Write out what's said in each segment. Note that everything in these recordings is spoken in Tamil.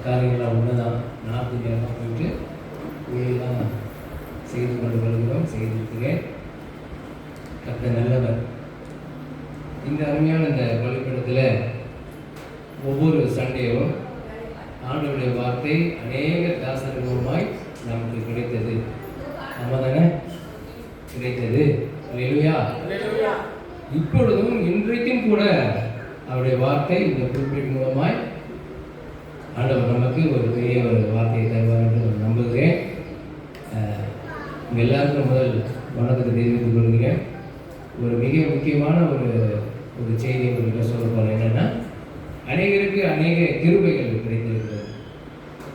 காரியங்கள்லாம் உள்ளதான். நார்த் இந்தியாவுக்கு போயிட்டு ஊழியெல்லாம் செய்து கொண்டு வருகிறோம், செய்திருக்கிறேன். கர்த்தர் நல்லவர். இந்த அருமையான இந்த பள்ளிக்கூடத்தில் ஒவ்வொரு சண்டேவும் ஆண்டவருடைய வார்த்தை அநேக தாசர்கள் மூலமாய் நமக்கு கிடைத்தது. நம்ம தானே கிடைத்தது. அல்லேலூயா. இப்பொழுதும் இன்றைக்கும் கூட அவருடைய வார்த்தை இந்த குறிப்பிட்ட மூலமாய் ஆண்டவர் நமக்கு ஒரு பெரிய ஒரு வார்த்தையை தருவார் என்று நம்புகிறேன். உங்கள் எல்லாருக்கும் முதல் வணக்கத்தை தெரிவித்துக் கொள்கிறேன். ஒரு மிக முக்கியமான ஒரு செய்தி உங்கள்கிட்ட சொல்ல போகிறேன். என்னென்னா, அநேகருக்கு அநேக கிருபைகள் கிடைத்திருக்கிறது.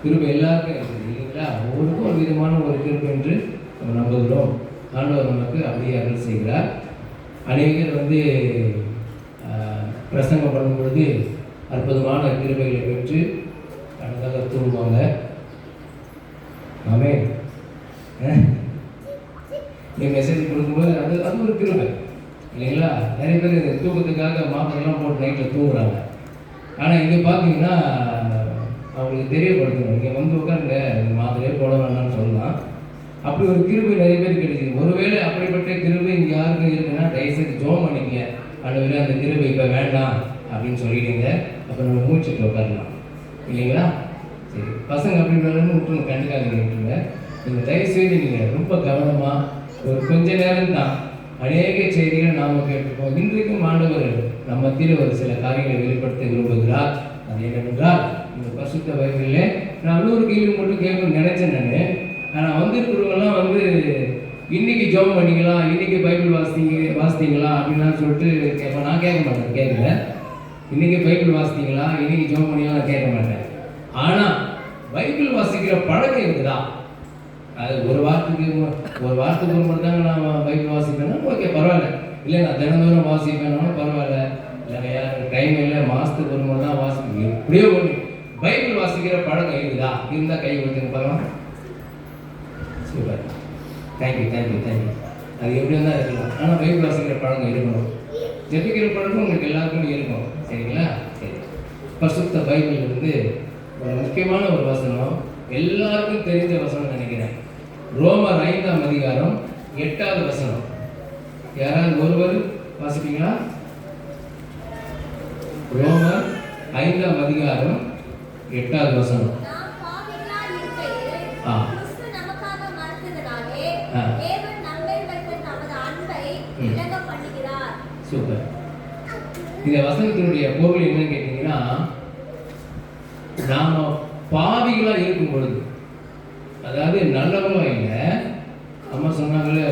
கிருபை எல்லாருக்கும் இருக்குது இல்லைங்களா? ஒவ்வொருக்கும் ஒரு விதமான ஒரு கிருபை என்று நம்ம நம்புகிறோம். ஆண்டவர் நமக்கு அப்படியே அருள் செய்கிறார். அநேகர் பிரசங்கம் பண்ணும் பொழுது அற்புதமான கிருபைகளை பெற்று அழகாக தூங்குவாங்க. ஆமே மெசேஜ் கொடுக்கும்போது அது ஒரு கிருபை இல்லைங்களா? நிறைய பேர் தூக்கத்துக்காக மாத்திரைலாம் போட்டு நைட்டில் தூங்குறாங்க. ஆனால் இங்கே பார்த்தீங்கன்னா அவங்களுக்கு தெரியப்படுத்தணும், இங்கே வந்து உட்காருங்க, இந்த மாத்திரையே போட வேண்டாம்னு சொல்லலாம். அப்படி ஒரு கிருபை நிறைய பேர் கிடைக்குது. ஒருவேளை அப்படிப்பட்ட கிருபை இங்கே யாருக்கும் இருக்குன்னா தயவுசெய்து ஜோம் பண்ணிக்கங்க. ஆண்டவரே அந்த கிருபை இப்போ வேண்டாம் அப்படின்னு சொல்லிடுங்க. அப்போ நம்ம மூச்சுட்டு உட்காரலாம் இல்லைங்களா? சரி, பசங்க அப்படி வேணும்னு விட்டுருங்க, கண்டுக்காதீங்க, விட்டுருங்க. நீங்கள் தயவுசெய்து நீங்கள் ரொம்ப கவனமாக ஒரு கொஞ்ச நேரம் தான் அநேக செய்திகளை நாம் கேட்டுருக்கோம். இன்றைக்கும் ஆண்டவர் நம்ம மத்தியில் ஒரு சில காரியங்களை வெளிப்படுத்த விரும்புகிறார். அது என்னவென்றால், இந்த பரிசுத்த பைபிளில் நான் இன்னொரு கேள்வி மட்டும் கேட்கணும்னு நினைச்சேன் நான். ஆனால் வந்திருக்கிறவங்கலாம் இன்னைக்கு ஜெபம் பண்ணிக்கலாம், இன்னைக்கு பைபிள் வாசித்தீங்களா அப்படின்லாம் சொல்லிட்டு கேட்பேன். நான் கேட்க மாட்டேன், கேட்கல. இன்னைக்கு பைபிள் வாசித்தீங்களா, இன்னைக்கு ஜெபம் பண்ணிக்கலாம் நான் கேட்க மாட்டேன். ஆனால் பைபிள் வாசிக்கிற பழக்கம் இருக்குதா? அது ஒரு வாரத்துக்கு ஒரு மட்டும் தாங்க நான் பைபிள் வாசிப்பேன்னா ஓகே, பரவாயில்ல. இல்லை நான் தினந்தோறும் வாசிப்பேனாலும் பரவாயில்ல. இல்லையா, டைம் இல்லை, மாதத்துக்கு ஒரு முறை தான் வாசிப்பேன். எப்படியோ ஒன்று பைபிள் வாசிக்கிற பழக்கம் இருக்குதா? இருந்தால் கை கொடுத்துங்க பார்க்கலாம். Super, thank you. அது எப்படியும் தான் இருக்கலாம். ஆனால் பைபிள் வாசிக்கிற பழக்கம் இருக்கணும். ஜெபிக்கிற பழக்கம் உங்களுக்கு எல்லாருக்கும் இருக்கும். சரிங்களா? சரி. பரிசுத்த பைபிள் ஒரு முக்கியமான ஒரு வசனம், எல்லாருக்கும் தெரிஞ்ச வசனம் நினைக்கிறேன். ரோமர் 5ஆம் அதிகாரம் 8வது வசனம். யாராவது ஒருவர் வாசிப்பீங்களா? ரோமர் 5ஆம் அதிகாரம் 8வது வசனம். சூப்பர். இந்த வசனத்தினுடைய பொருள் என்னன்னு கேட்டீங்கன்னா, நாம பாவிகளா இருக்கும் பொழுது, அதாவது நல்லவங்களா இல்லை. அம்மா சொன்னாங்களே,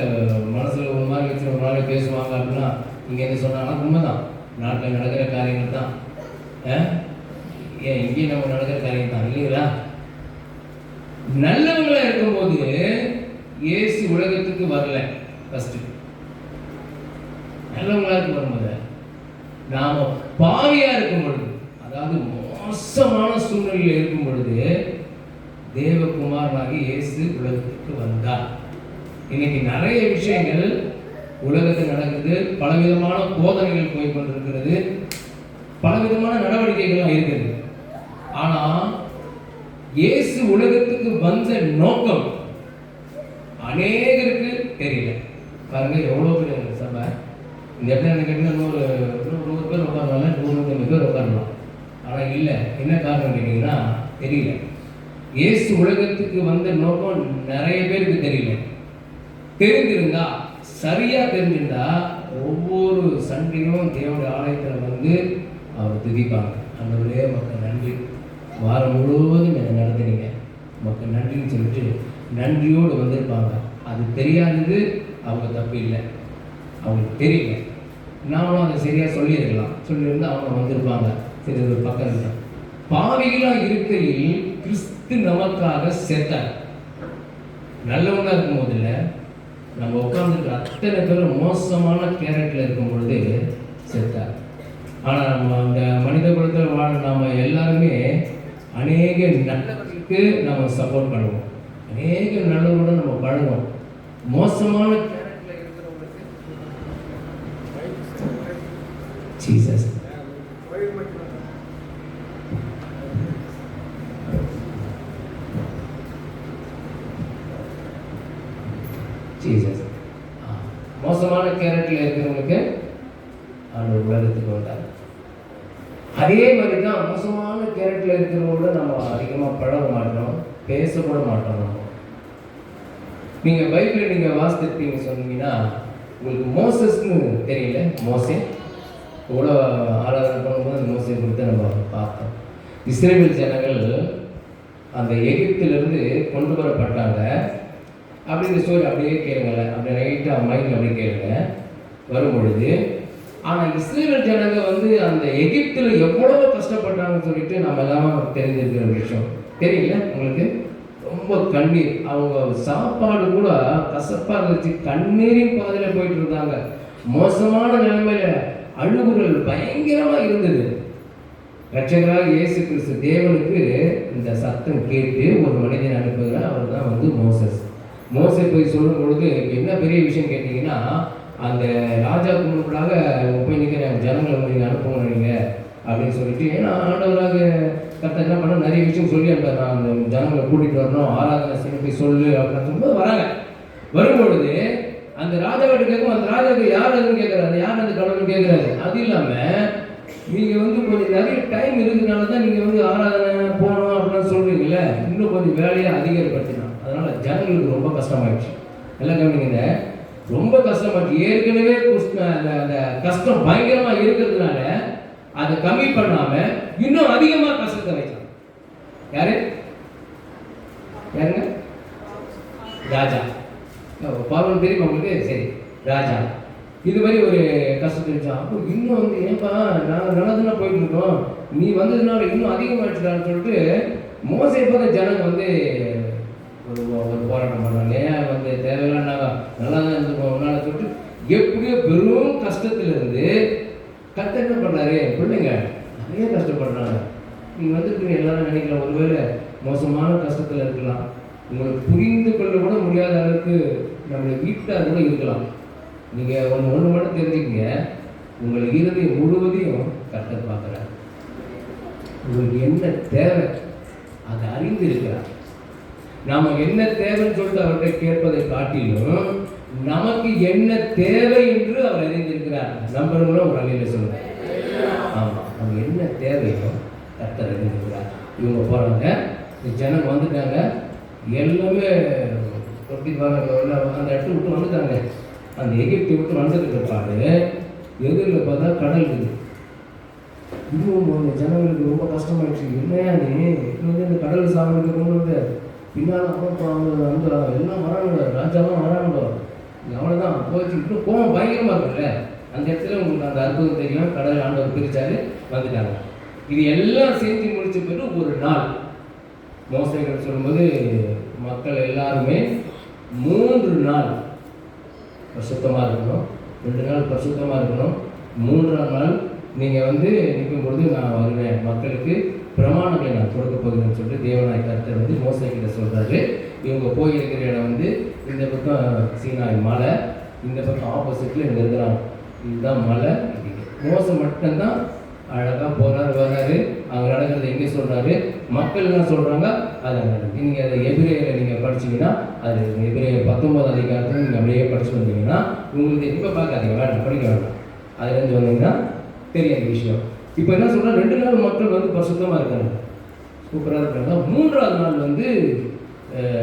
மனசுல ஒரு மாதிரி வச்சு ஒரு மாதிரி பேசுவாங்க அப்படின்னா இங்கே என்ன சொன்னாங்கன்னா உண்மைதான். நாட்டில் நடக்கிற காரியங்கள் தான். ஏன் இங்கே நம்ம நடக்கிற காரியம் தான் இல்லைங்களா? நல்லவங்களா இருக்கும்போது இயேசு உலகத்துக்கு வரல. ஃபர்ஸ்ட் நல்லவங்களா வரும்போது, நாம பாவியா இருக்கும் பொழுது, அதாவது மோசமான சூழ்நிலையில் இருக்கும் பொழுது தேவகுமாரனாகி இயேசு உலகத்துக்கு வந்தார். இன்னைக்கு நிறைய விஷயங்கள் உலகத்தில் நடக்குது. பலவிதமான போதனைகள் போய் கொண்டிருக்கிறது, பலவிதமான நடவடிக்கைகள்லாம் இருக்குது. ஆனா இயேசு உலகத்துக்கு வந்த நோக்கம் அநேகருக்கு தெரியல. பாருங்க எவ்வளோ பேர் சபை இந்த இடத்துல என்ன கேட்டீங்கன்னா 100 பேர் உட்காரலாம், 150 பேர் உட்காரலாம். ஆனால் இல்லை, என்ன காரணம் கேட்டீங்கன்னா தெரியல. இயேசு உலகத்துக்கு வந்த நோக்கம் நிறைய பேருக்கு தெரியல. தெரிஞ்சிருந்தா, சரியா தெரிஞ்சிருந்தா, ஒவ்வொரு சண்டையும் தேவனுடைய ஆலயத்தில் அவர் துதிப்பாங்க. ஆண்டவரே மக்கள் நன்றி, வாரம் முழுவதும் என்னை நடத்துனீங்க, மக்கள் நன்றின்னு சொல்லிட்டு நன்றியோடு வந்திருப்பாங்க. அது தெரியாதது அவங்க தப்பு இல்லை, அவங்களுக்கு தெரியல. நாமளும் அதை சரியாக சொல்லியிருந்தால் அவங்க வந்திருப்பாங்க. சரி, ஒரு பக்கம் இல்லை. பாவிகளாக இருக்கையில் கிறிஸ்து நமக்காக செத்தார். நல்லவங்க இருக்கும் போது இல்லை, நம்ம உட்கார்ந்துட்டு அத்தனை பேரும் மோசமான கேரக்டரில் இருக்கும் பொழுது செத்தார். ஆனால் நம்ம அந்த மனித குலத்தில் வாழ நாம் எல்லாருமே அநேக நல்லவர்களுக்கு நம்ம சப்போர்ட் பண்ணுவோம், அநேக நல்லவர்களோட நம்ம பழகுவோம். மோசமான கேரக்டரில் இருக்கிறவங்களுக்கு ஜீசஸ் ஜீசஸ். மோசமான கேரக்டரில் இருக்கிறவங்களுக்கு ஆண்டவர் உலகத்துக்கு வந்தார். அதே மாதிரி தான் மோசமான கேரக்டரில் இருக்கிறவங்களோட நம்ம அதிகமாக பழக மாட்டோம், பேசக்கூட மாட்டோம். நம்ம நீங்கள் பைபிளில் நீங்கள் வாசித்திருப்பீங்க சொன்னீங்கன்னா, உங்களுக்கு மோசஸ்ன்னு தெரியல, மோசே எவ்வளோ ஆராதனை பண்ணும்போது அந்த மோசையை கொடுத்து நம்ம பார்த்தோம். இஸ்ரேல் ஜனங்கள் அந்த எகிப்திலிருந்து கொண்டு வரப்பட்டாங்க. அப்படி இந்த ஸ்டோரி அப்படியே கேளுங்களேன், அப்படி ரைட்டாக மைண்டில் அப்படியே கேளுங்க வரும்பொழுது. ஆனால் இஸ்ரேல் ஜனங்க வந்து அந்த எகிப்தில் எவ்வளோ கஷ்டப்பட்டாங்கன்னு சொல்லிட்டு நம்ம எல்லாம் தெரிஞ்சிருக்கிற விஷயம் தெரியல உங்களுக்கு. ரொம்ப கண்ணீர், அவங்க சாப்பாடு கூட கசப்பாக இருந்துச்சு, கண்ணீரின் பாதையில் போயிட்டு இருந்தாங்க. மோசமான நிலைமையில அழுகுகள் பயங்கரமாக இருந்தது. ரட்சகராக இயேசு கிறிஸ்து தேவனுக்கு இந்த சத்தம் கேட்டு ஒரு மனிதனை அனுப்புகிறார். அவர் தான் வந்து மோசே போய் சொல்லும் பொழுது என்ன பெரிய விஷயம் கேட்டிங்கன்னா, அந்த ராஜாவுக்கு முன்பதாக போய் நிற்கிற ஜனங்களை நீங்கள் அனுப்புங்க நீங்கள் அப்படின்னு சொல்லிட்டு, ஏன்னா ஆண்டவராக கர்த்தர் என்ன பண்ண நிறைய விஷயம் சொல்லி அனுப்புறாரு. அந்த ஜனங்களை கூட்டிகிட்டு வரணும், ஆராதனை செய்ய சொல்லு அப்படின்னு சொல்லும்போது வராங்க. வரும்பொழுது அந்த ராஜாவிட்ட கேட்கும், அந்த ராஜாவுக்கு யார் அதுன்னு கேட்குறாரு, யார் அந்த கடவுள்னு கேட்குறாரு. அது இல்லாமல் நீங்கள் வந்து கொஞ்சம் நிறைய டைம் இருக்கிறதுனால தான் நீங்கள் வந்து ஆராதனை போகணும் அப்படின்னு சொல்கிறீங்களே, இன்னும் கொஞ்சம் வேலையை அதிகப்படுத்தினான். அதனால் ஜனங்களுக்கு ரொம்ப கஷ்டமாயிடுச்சு. எல்லாம் கவனிங்க, ரொம்ப கஷ்டமாச்சு. ஏற்கனவே அந்த கஷ்டம் பயங்கரமாக இருக்கிறதுனால அதை கம்மி பண்ணாமல் இன்னும் அதிகமாக கஷ்டத்தை வைக்கலாம். யாருங்க? ராஜா. பார்வன் தெரியும் உங்களுக்கு? சரி, ராஜா இது மாதிரி ஒரு கஷ்டத்தை வச்சான். அப்போ இன்னும் வந்து ஏன்பா நாங்கள் நல்லா தானே போயிட்டு இருக்கோம், நீ வந்ததுனால இன்னும் அதிகமாகிடுச்சுடான்னு சொல்லிட்டு மோசே பார்த்த ஜனங்க வந்து ஒரு போராட்டம் பண்ணாங்க. ஏன் வந்து தேவையில்லை, நாங்கள் நல்லா தான் இருந்துருக்கோம் உன்னால சொல்லிட்டு எப்படியோ பெரும் கஷ்டத்திலிருந்து கர்த்தர் என்ன பண்ணாரு, பிள்ளைங்க நிறைய கஷ்டப்படுறாங்க. நீங்கள் வந்துருக்கீங்க எல்லாரும் நினைக்கலாம், ஒருவேளை மோசமான கஷ்டத்தில் இருக்கலாம், உங்களுக்கு புரிந்து கொள்ள கூட முடியாத அளவுக்கு நம்மளுடைய வீட்டாக கூட இருக்கலாம். நீங்கள் ஒன்று மட்டும் தெரிஞ்சுக்கங்க, உங்கள் இறுதி முழுவதையும் கர்த்தர் பார்க்குறார். உங்களுக்கு என்ன தேவை அதை அறிந்து இருக்கிறார். நாம் என்ன தேவைன்னு சொல்லிட்டு அவர்கிட்ட கேட்பதை காட்டிலும் நமக்கு என்ன தேவை என்று அவர் அறிந்திருக்கிறார். நம்பருங்களும் ஒரு அலையில் சொல்லுவார். ஆமாம், நம்ம என்ன தேவையோ கர்த்தர் அறிந்திருக்கிறார். இவங்க போகிறாங்க, ஜனம் வந்துட்டாங்க, எல்லாமே அந்த இடத்த விட்டு வந்துட்டாங்க. அந்த எகிப்தை விட்டு வந்ததுக்கு பாடு எதிரில் பார்த்தா கடல் இருக்குது. இன்னும் அந்த ஜனங்களுக்கு ரொம்ப கஷ்டமாயிடுச்சு. என்னையா நீ வந்து இந்த கடல் சாப்பிட்டு கொண்டு வந்து பின்னால் அந்த எல்லாம் வராங்க, ராஜாலாம் வராங்க, அவ்வளோதான் போச்சு. இன்னும் கோவம் பயங்கரமாக இருக்குல்ல, அந்த இடத்துல உங்களுக்கு அந்த அற்புதம் தெரியும். கடல் ஆண்டவர் பிரிச்சாரு, வந்துட்டாங்க. இது எல்லாம் செஞ்சு முடிச்ச பிறகு ஒரு நாள் மோசைகள் சொல்லும்போது மக்கள் எல்லாருமே 3 நாள் பரிசுத்தமாக இருக்கணும், 2 நாள் பரிசுத்தமாக இருக்கணும், 3ஆம் நாள் நீங்கள் வந்து நிற்கும் பொழுது நான் வருவேன், மக்களுக்கு பிரமாணங்களை நான் கொடுக்க போகிறேன்னு சொல்லிட்டு தேவனாய் கர்த்தர் வந்து மோசைக்கிட்ட சொல்கிறாரு. இவங்க போயிருக்கிற இடம் வந்து இந்த பக்கம் சீனாய் மலை, இந்த பக்கம் ஆப்போசிட்டில் இங்கே இருக்கிறாங்க. இதுதான் மலை. மோசை மட்டும்தான் அழகாக போகிறாரு, வர்றாரு. அங்கே நடக்கிறது எங்கே சொல்கிறாரு, மக்கள் என்ன சொல்கிறாங்க அதை நடக்குது. நீங்கள் அதை எபிரேயரை நீங்கள் படிச்சிங்கன்னா, அது எபிரேயர் 19 அதிகாரத்தில் நீங்கள் அப்படியே படிச்சு வந்தீங்கன்னா உங்களுக்கு இப்போ பார்க்காதீங்க, வேண்டாம் படிக்க வேண்டாம், அதுலேருந்து வந்தீங்கன்னா தெரியாத விஷயம். இப்போ என்ன சொல்கிறா, 2 நாள் மக்கள் வந்து பரிசுத்தமாக இருக்காங்க, சூப்பராக இருக்காங்க. 3ஆவது நாள் வந்து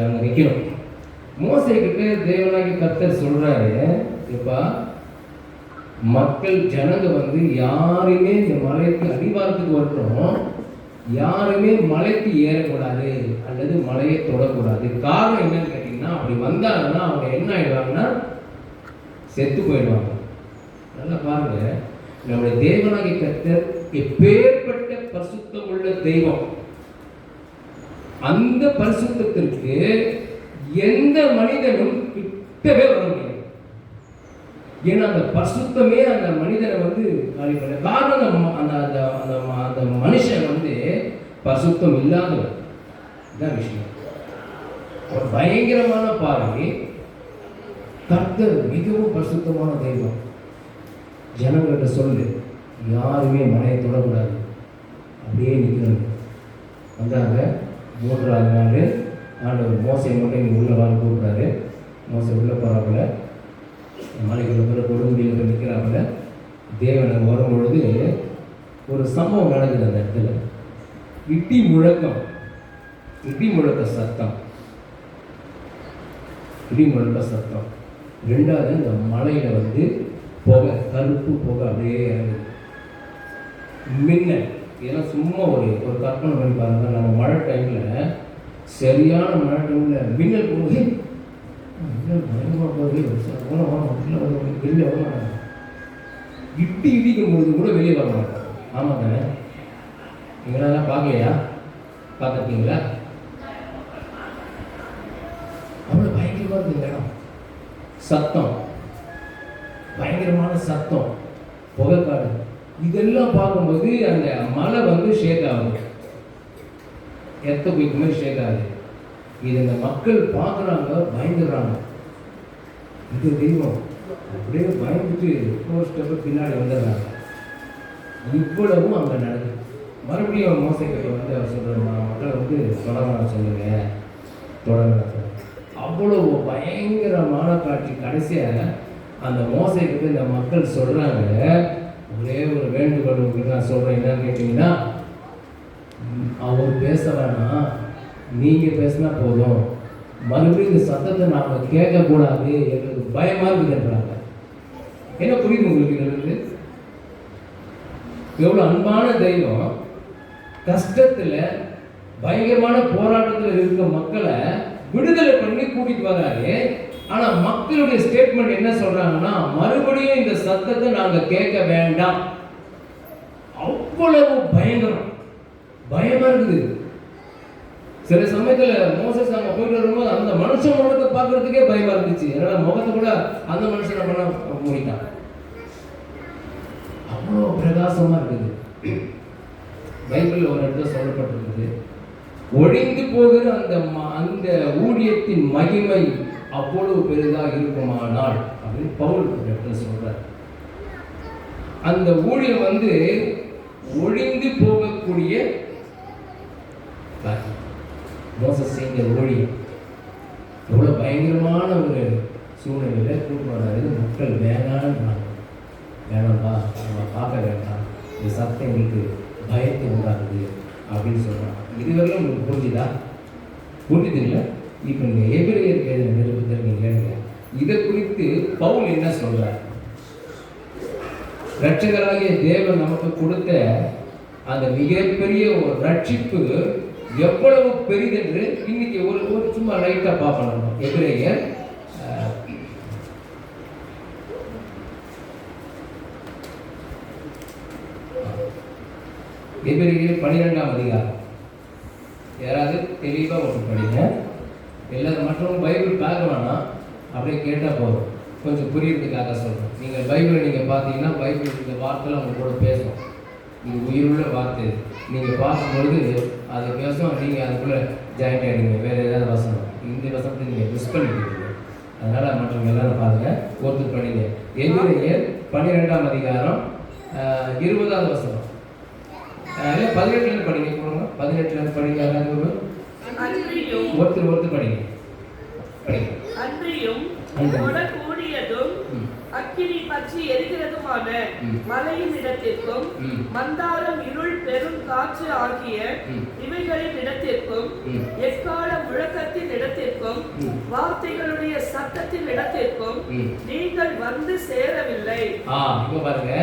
அங்கே நிற்கணும். மோசைக்கிட்ட தேவனாகி கர்த்தர் சொல்கிறாரு, இப்போ மக்கள் ஜனங்க வந்து யாருமே இந்த மலைக்கு அடிவாரத்துக்கு வரணும், யாருமே மலைக்கு ஏறக்கூடாது அல்லது மலையை தொடக்கூடாது. காரணம் என்னன்னு கேட்டிங்கன்னா, அப்படி வந்தாங்கன்னா அவங்க என்ன ஆயிடுவாங்கன்னா செத்து போயிடுவாங்க. நல்லா பாருங்க, நம்முடைய தேவனாகி கர்த்தர் எப்பேற்பட்ட பரிசுத்தம் உள்ள தெய்வம். அந்த பரிசுத்தத்திற்கு எந்த மனிதனும் கிட்டவே வர முடியாது. ஏன்னா அந்த பரிசுத்தமே அந்த மனிதனை வந்து காலி பண்ண காரணம். அந்த மனுஷன் வந்து பரிசுத்தம் இல்லாதவர். இதுதான் விஷயம். ஒரு பயங்கரமான பார்வை. கர்த்தர் மிகவும் பரிசுத்தமான தெய்வம். ஜனங்கள்கிட்ட சொல்லு, யாருமே மனையை தொடக்கூடாது, அப்படியே நிற்கிறது. வந்தாங்க 3ஆவது நாள் ஆண்டவர் மோசை மட்டும் இங்கே உள்ள வாங்க கூப்பிட்டாரு. மோச உள்ள போகிறாப்புல, மலைக்குள்ள கொடுமுடியில் போய் நிற்கிறாப்புல. தேவன் அங்கே வரும்பொழுது ஒரு சம்பவம் நடக்குது அந்த இடத்துல. இடி முழக்கம், இடி முழக்க சத்தம், இடி முழக்க சத்தம். ரெண்டாவது இந்த மலையில் வந்து புகை, கருப்பு புகை அப்படியே இறங்குது. மின்னல். இதெல்லாம் சும்மா ஒரு கற்பனை பண்ணி பாருங்க. நம்ம மழை டைமில், சரியான மழை டைமில் மின்னல் போகுது, மின்னல் பயங்கரமாக போகுது, வெளியே வர மாட்டாங்க. இடி இடிக்கும் பொழுது கூட வெளியே வர மாட்டாங்க. ஆமாம் தானே? நீங்களாம் பார்க்கலையா? பார்த்துருக்கீங்களா? அவ்வளோ பயங்கரமாக இருக்குது இந்த இடம். சத்தம், பயங்கரமான சத்தம், புகைக்காடு, இதெல்லாம் பார்க்கும்போது அந்த மலை வந்து ஷேக் ஆகுது, எத்த போய்க்குமே ஷேக் ஆகுது. இது இந்த மக்கள் பார்க்குறாங்க, பயந்துடுறாங்க. இது தெய்வம் அப்படியே பயந்துட்டு ஒரு ஸ்டெப்பு பின்னாடி வந்துடுறாங்க. இவ்வளவும் அங்கே நடக்குது. மறுபடியும் மோசைக்கிட்ட வந்து அவர் சொல்கிற மக்களை வந்து தொடங்க சொல்லுங்க, தொடங்க. அவ்வளவு பயங்கரமான காட்சி. கடைசியாக அந்த மோசைக்கிட்ட இந்த மக்கள் சொல்கிறாங்க, ஒரே ஒரு வேண்டுகோள் உங்களுக்கு நான் சொல்கிறேன், என்னன்னு கேட்டிங்கன்னா, அவர் பேச வேணாம், நீங்கள் பேசினா போதும், மறுபடியும் இந்த சத்தத்தை நாங்கள் கேட்கக்கூடாது, எங்களுக்கு பயமாக இருக்குதுன்றாங்க. என்ன புரியுது உங்களுக்கு? இருந்து எவ்வளோ அன்பான தெய்வம் கஷ்டத்தில், பயங்கரமான போராட்டத்தில் இருக்க மக்களை விடுதலை பண்ணி கூட்டிட்டு வராரு. ஆனா மக்களுடைய ஸ்டேட்மெண்ட் என்ன சொல்றாங்கன்னா, மறுபடியும் இந்த சத்தத்தை நாங்க கேட்க வேண்டாம். அவ்வளவு பயங்கரம், பயமா இருக்குது. சில சமயத்துல மோசஸ் அங்க போயிட்டு வரும்போது அந்த மனுஷன் முகத்தை பார்க்கறதுக்கே பயமா இருந்துச்சு. அதனால முகத்தை கூட அந்த மனுஷனை பண்ண மூடிட்டான். அவ்வளோ பிரகாசமா இருக்குது. பைபிள்ல ஒரு இடத்துல சொல்லப்பட்டிருக்குது, ஒழிந்து போகிற அந்த ஊழியத்தின் மகிமை அவ்வளவு பெரிதாக இருக்குமானால் அப்படின்னு பவுல் இடத்துல சொல்றார். அந்த ஊழியம் வந்து ஒழிந்து போகக்கூடிய மோசஸ் செஞ்ச ஊழியம் எவ்வளவு பயங்கரமான ஒரு சூழ்நிலையில கூட்டு வராது. மக்கள் வேணாம்பா, நம்ம பார்க்க வேண்டாம், இந்த சத்தம் எங்களுக்கு பயத்தை உண்டாகுது அப்படின்னு சொல்றாங்க. இதுவரையும் உங்களுக்கு புரிஞ்சுதா? புரிஞ்சுது இல்லை? இப்போ நீங்கள் எபிரேயருக்கு எழுதின நிருபத்தில் நீங்கள் கேளுங்க, இதை குறித்து பவுல் என்ன சொல்றார். ரட்சகராகிய தேவன் நமக்கு கொடுத்த அந்த மிகப்பெரிய ஒரு ரட்சிப்பு எவ்வளவு பெரிதென்று இன்னைக்கு ஒரு சும்மா லைட்டா பார்க்கணும். எபிரேயர் எபிரேயர் 12ஆம் அதிகாரம். யாராவது தெளிவாக ஒன்று படிங்க. எல்லாரும் மற்றவங்க பைபிள் பார்க்க வேணாம், அப்படியே கேட்டால் போதும், கொஞ்சம் புரியறதுக்காக சொல்கிறேன். நீங்கள் பைபிளை நீங்கள் பார்த்தீங்கன்னா பைபிள் இந்த வார்த்தைலாம் அவங்க கூட பேசும். இது உயிருள்ள வார்த்தை. நீங்கள் பார்க்கும்பொழுது அது பேசும், நீங்கள் அதுக்குள்ளே ஜாயிண்ட் ஆகிடுங்க. வேறு ஏதாவது வசனம், இந்த வசனத்தை நீங்கள் மிஸ் பண்ணிக்கிறீங்க. அதனால் மற்றவங்க எல்லாரும் பாருங்க, ஒருத்தர் படிங்க. எபிரேயர் 12ஆம் அதிகாரம் 20வது வசனம். இல்லை 18லேருந்து படிங்க. 18லேருந்து படிங்க. யாராவது ஒருத்தர் படிங்க. அன்றியும் கூடியதும் அக்கினி பற்றி எரிகிறதுமான மலையின் இடத்திற்கும் மந்தாரம் இருள் பெரும் காற்று ஆகிய இவைகளின் இடத்திற்கும் எக்கால முழக்கத்தின் இடத்திற்கும் வார்த்தைகளுடைய சத்தத்தின் இடத்திற்கும் நீங்கள் வந்து சேரவில்லை. இப்ப பாருங்க,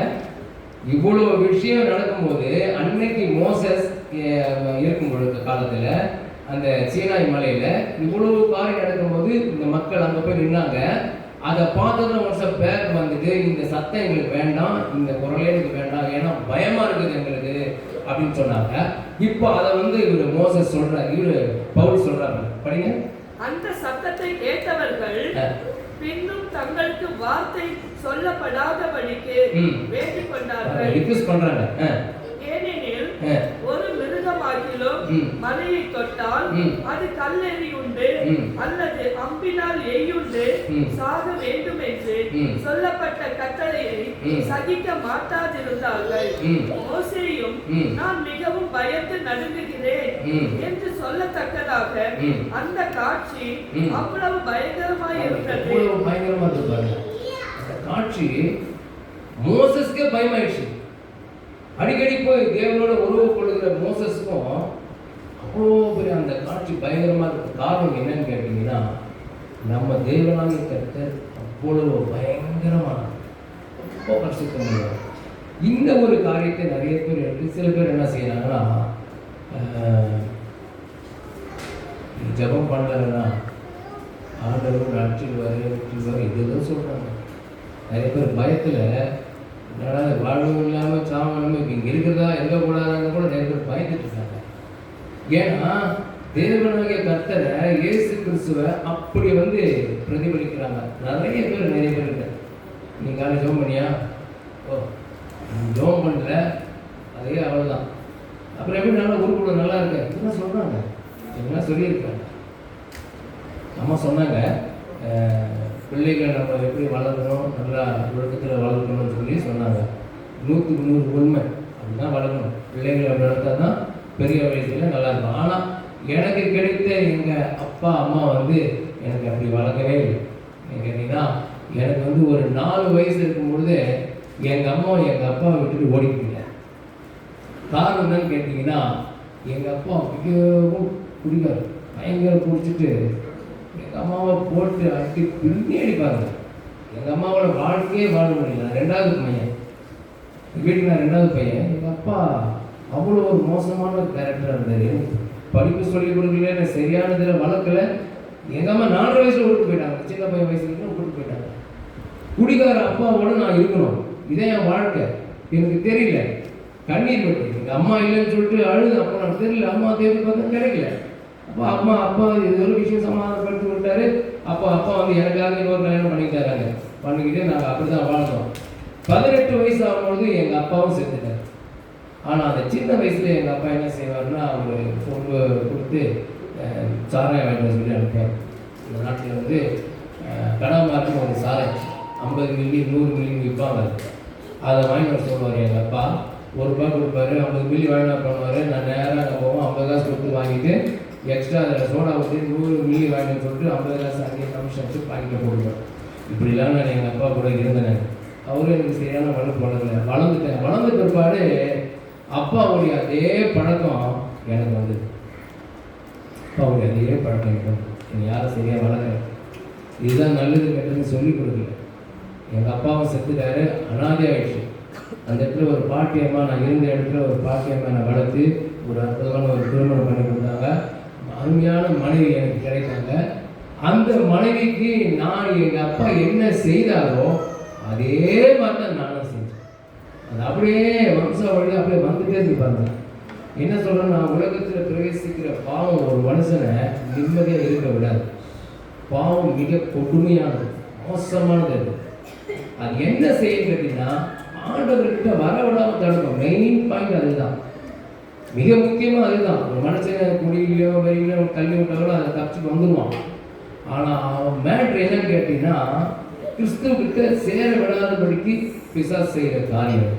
இவ்வளவு விஷயம் நடக்கும்போது அன்னைக்கு மோசஸ் இருக்கும் பொழுது காலத்துல அந்த சீனாய் மலையில இவ்வளவு காரியம் நடக்கும்போது இந்த மக்கள் அங்க போய் நின்னாங்க. அதை பார்த்ததும் ஒரு சில பேர் வந்துட்டு, இந்த சத்தம் எங்களுக்கு வேண்டாம், இந்த குரலே எங்களுக்கு வேண்டாம், ஏன்னா பயமா இருக்குது எங்களுக்கு அப்படின்னு சொன்னாங்க. இப்போ அதை வந்து இவர் மோசஸ் சொல்றாரு, இவரு பவுல் சொல்றாரு. படிங்க. அந்த சத்தத்தை கேட்டவர்கள் பின்னும் தங்களுக்கு வார்த்தை சொல்லப்படாதபடிக்கு வேண்டிக் கொண்டார்கள். ரிக்வெஸ்ட் பண்றாங்க. ஏனெனில் ஒரு மிருகமாகிலும் மலையை தொட்டால் அது கல்லெறி உண்டு அல்லது அம்பினால் எய்யுண்டு சாக வேண்டும் என்று சொல்லப்பட்ட கட்டளையை சகிக்க மாட்டாதிருந்தார்கள். மோசேயும் நான் மிகவும் பயந்து நடுங்குகிறேன் என்று சொல்லத்தக்கதாக அந்த காட்சி அவ்வளவு பயங்கரமாய் இருந்தது. அந்த காட்சி மோசஸ்க்கே பயமாயிடுச்சு. அடிக்கடி போய் தேவனோட உறவு கொள்ளுகிற மோசஸ்க்கும் அவ்வளோ பெரிய அந்த காட்சி பயங்கரமாக இருக்கு. காரணம் என்னன்னு கேட்டீங்கன்னா, நம்ம தேவனாகிய கர்த்தர் அவ்வளவு பயங்கரமான ரொம்ப பரிசுத்தமான இந்த ஒரு காரியத்தை நிறைய பேர் எடுத்து சில பேர் என்ன செய்யறாங்கன்னா, ஜபம் பண்ணலன்னா ஆண்டவர் அடிச்சிடுவார் இதுதான் சொல்கிறாங்க. நிறைய பேர் பயத்தில் வாழ்வும் இல்லாமல் சாவும் இல்லாமல் இப்போ இங்கே இருக்கிறதா எங்கே கூடாதான்னு கூட நிறைய பேர் பயந்துட்டு இருக்காங்க. ஏன்னா தேவனாகிய கர்த்தரை இயேசு கிறிஸ்துவை அப்படி பிரதிபலிக்கிறாங்க. நிறைய பேர் இருக்காங்க. நீ காலையில் ஜோம் பண்ணியா? ஓ ஜோம் பண்ணல, அதே அவ்வளோதான். அப்புறம் எப்படி நல்லா உருக்குள்ள நல்லா இருக்கேன் இதெல்லாம் சொல்கிறாங்க. இதெல்லாம் சொல்லியிருக்காங்க. அம்மா சொன்னாங்க, பிள்ளைகளை நம்ம எப்படி வளர்க்கணும், நல்லா ஒழுக்கத்தில் வளர்க்கணும்னு சொல்லி சொன்னாங்க. 100க்கு 100 உண்மை. அப்படிதான் வளர்க்கணும். பிள்ளைகளை அப்படி வளர்த்தா தான் பெரிய வயசுல நல்லா இருக்கும். ஆனால் எனக்கு கிடைத்த எங்கள் அப்பா அம்மா எனக்கு அப்படி வளர்க்கவே இல்லை. கேட்டீங்கன்னா, எனக்கு ஒரு 4 வயசு இருக்கும்பொழுது எங்கள் அம்மா எங்கள் அப்பாவை விட்டுட்டு ஓடிக்கிட்டீங்க. காரணம் என்னன்னு கேட்டிங்கன்னா, எங்கள் அப்பா மிகவும் குடிக்காரு. பயங்கர குடிச்சிட்டு எங்கள் அம்மாவை போட்டு அடி பின்னி அடிப்பாங்க. எங்கள் அம்மாவோட வாழ்க்கையே வாழ முடியல. நான் 2வது பையன், வீட்டுக்கு நான் 2வது பையன். எங்கள் அப்பா அவ்வளோ ஒரு மோசமான கேரக்டராக இருந்தார். படிப்பு சொல்லிக் கொடுக்கல, எனக்கு சரியானதில் வளர்க்கல. எங்கள் அம்மா 4 வயசில் விட்டு போயிட்டாங்க. சின்ன பையன் வயசுல விட்டு போயிட்டாங்க. குடிகார அப்பாவோட நான் இருக்கணும், இதே என் வாழ்க்கை. எனக்கு தெரியல, கண்ணீர் விட்டு எங்கள் அம்மா இல்லைன்னு சொல்லிட்டு அழுது. அப்போ நான் தெரியல, அம்மா தேடி பார்த்தா கிடைக்கல. அப்பா இது ஒரு விஷயம் சமாதானப்படுத்தி விட்டாரு. அப்பா எனக்காக இன்னொரு கல்யாணம் பண்ணிக்கிட்டாராங்க. பண்ணிக்கிட்டு நாங்கள் அப்படி தான் வாழ்ந்தோம். 18 வயசு ஆகும்பொழுது எங்கள் அப்பாவும் செத்துட்டார். ஆனால் அந்த சின்ன வயசுல எங்கள் அப்பா என்ன செய்வார்னா, ஒரு பொண்ணு கொடுத்து சாராயம் வாங்கிட்டு சொல்லி அனுப்பார். இந்த நாட்டில் கடமார்க்கு ஒரு சாராயம் 50 மில்லி 100 மில்லி விற்பாங்க. அதை வாங்கிட்டு சொல்லுவார் எங்கள் அப்பா. ₹1 கொடுப்பாரு, 50 மில்லி வாங்கினா பண்ணுவார். நான் நேராக அங்கே போவோம், 50 காசு கொடுத்து வாங்கிட்டு எக்ஸ்ட்ரா அதில் சோடா ஊற்றி 100 மில்லி வாங்கின்னு சொல்லிட்டு 50 காசு அங்கேயே கமிஷன் வச்சு பாக்கெட்டை போடுவேன். இப்படிலாம் நான் எங்கள் அப்பா கூட இருந்தேன். அவரும் எனக்கு சரியான வளர்ப்பு வளர்ந்துட்டேன். வளர்ந்த பிற்பாடு அப்பாவுடைய அதே பழக்கம் எனக்கு வந்தது. அப்பாவுடைய அதே பழக்கம் எனக்கு வந்து என்னை யாரும் சரியாக வளர்க்கல. இதுதான் நல்லது கெட்டதுன்னு சொல்லிக் கொடுக்கல. எங்கள் அப்பாவும் செத்துட்டாரு, அனாதை ஆயிடுச்சு. அந்த இடத்துல ஒரு பாட்டியம்மா, நான் இருந்த இடத்துல ஒரு பாட்டியம்மா என்னை வளர்த்து ஒரு அற்புதமான ஒரு திருமணம் பண்ணி கொடுத்தாங்க. அருமையான மனைவி எனக்கு கிடைத்தாங்க. அந்த மனைவிக்கு நான் எங்கள் அப்பா என்ன செய்தாரோ அதே மாதிரி தான் நானும் செஞ்சேன். அது அப்படியே வம்சாவளியில் அப்படியே வந்துட்டே இருப்பாங்க. என்ன சொல்கிறேன், நான் உலகத்தில் பிரவேசிக்கிற பாவம் ஒரு மனுஷனை நிம்மதியாக இருக்க விடாது. பாவம் மிக கொடுமையானது, மோசமானது. அது என்ன செய்யும் கேட்டீங்கன்னா, ஆண்டவர்கிட்ட வரவிடாமல் தடுக்கும். மெயின் பாயிண்ட் அதுதான், மிக முக்கியமாக அதுதான். ஒரு மனுஷனை குடியிலையோ வெறியிலையோ தள்ளி விட்டாலோ அதை தப்பிச்சு வந்துடுவான். ஆனால் அவன் மேட்ரு என்னன்னு கேட்டீங்கன்னா, கிறிஸ்துவக்கிட்ட சேர விடாதபடிக்கு பிசாசு செய்கிற காரியம்.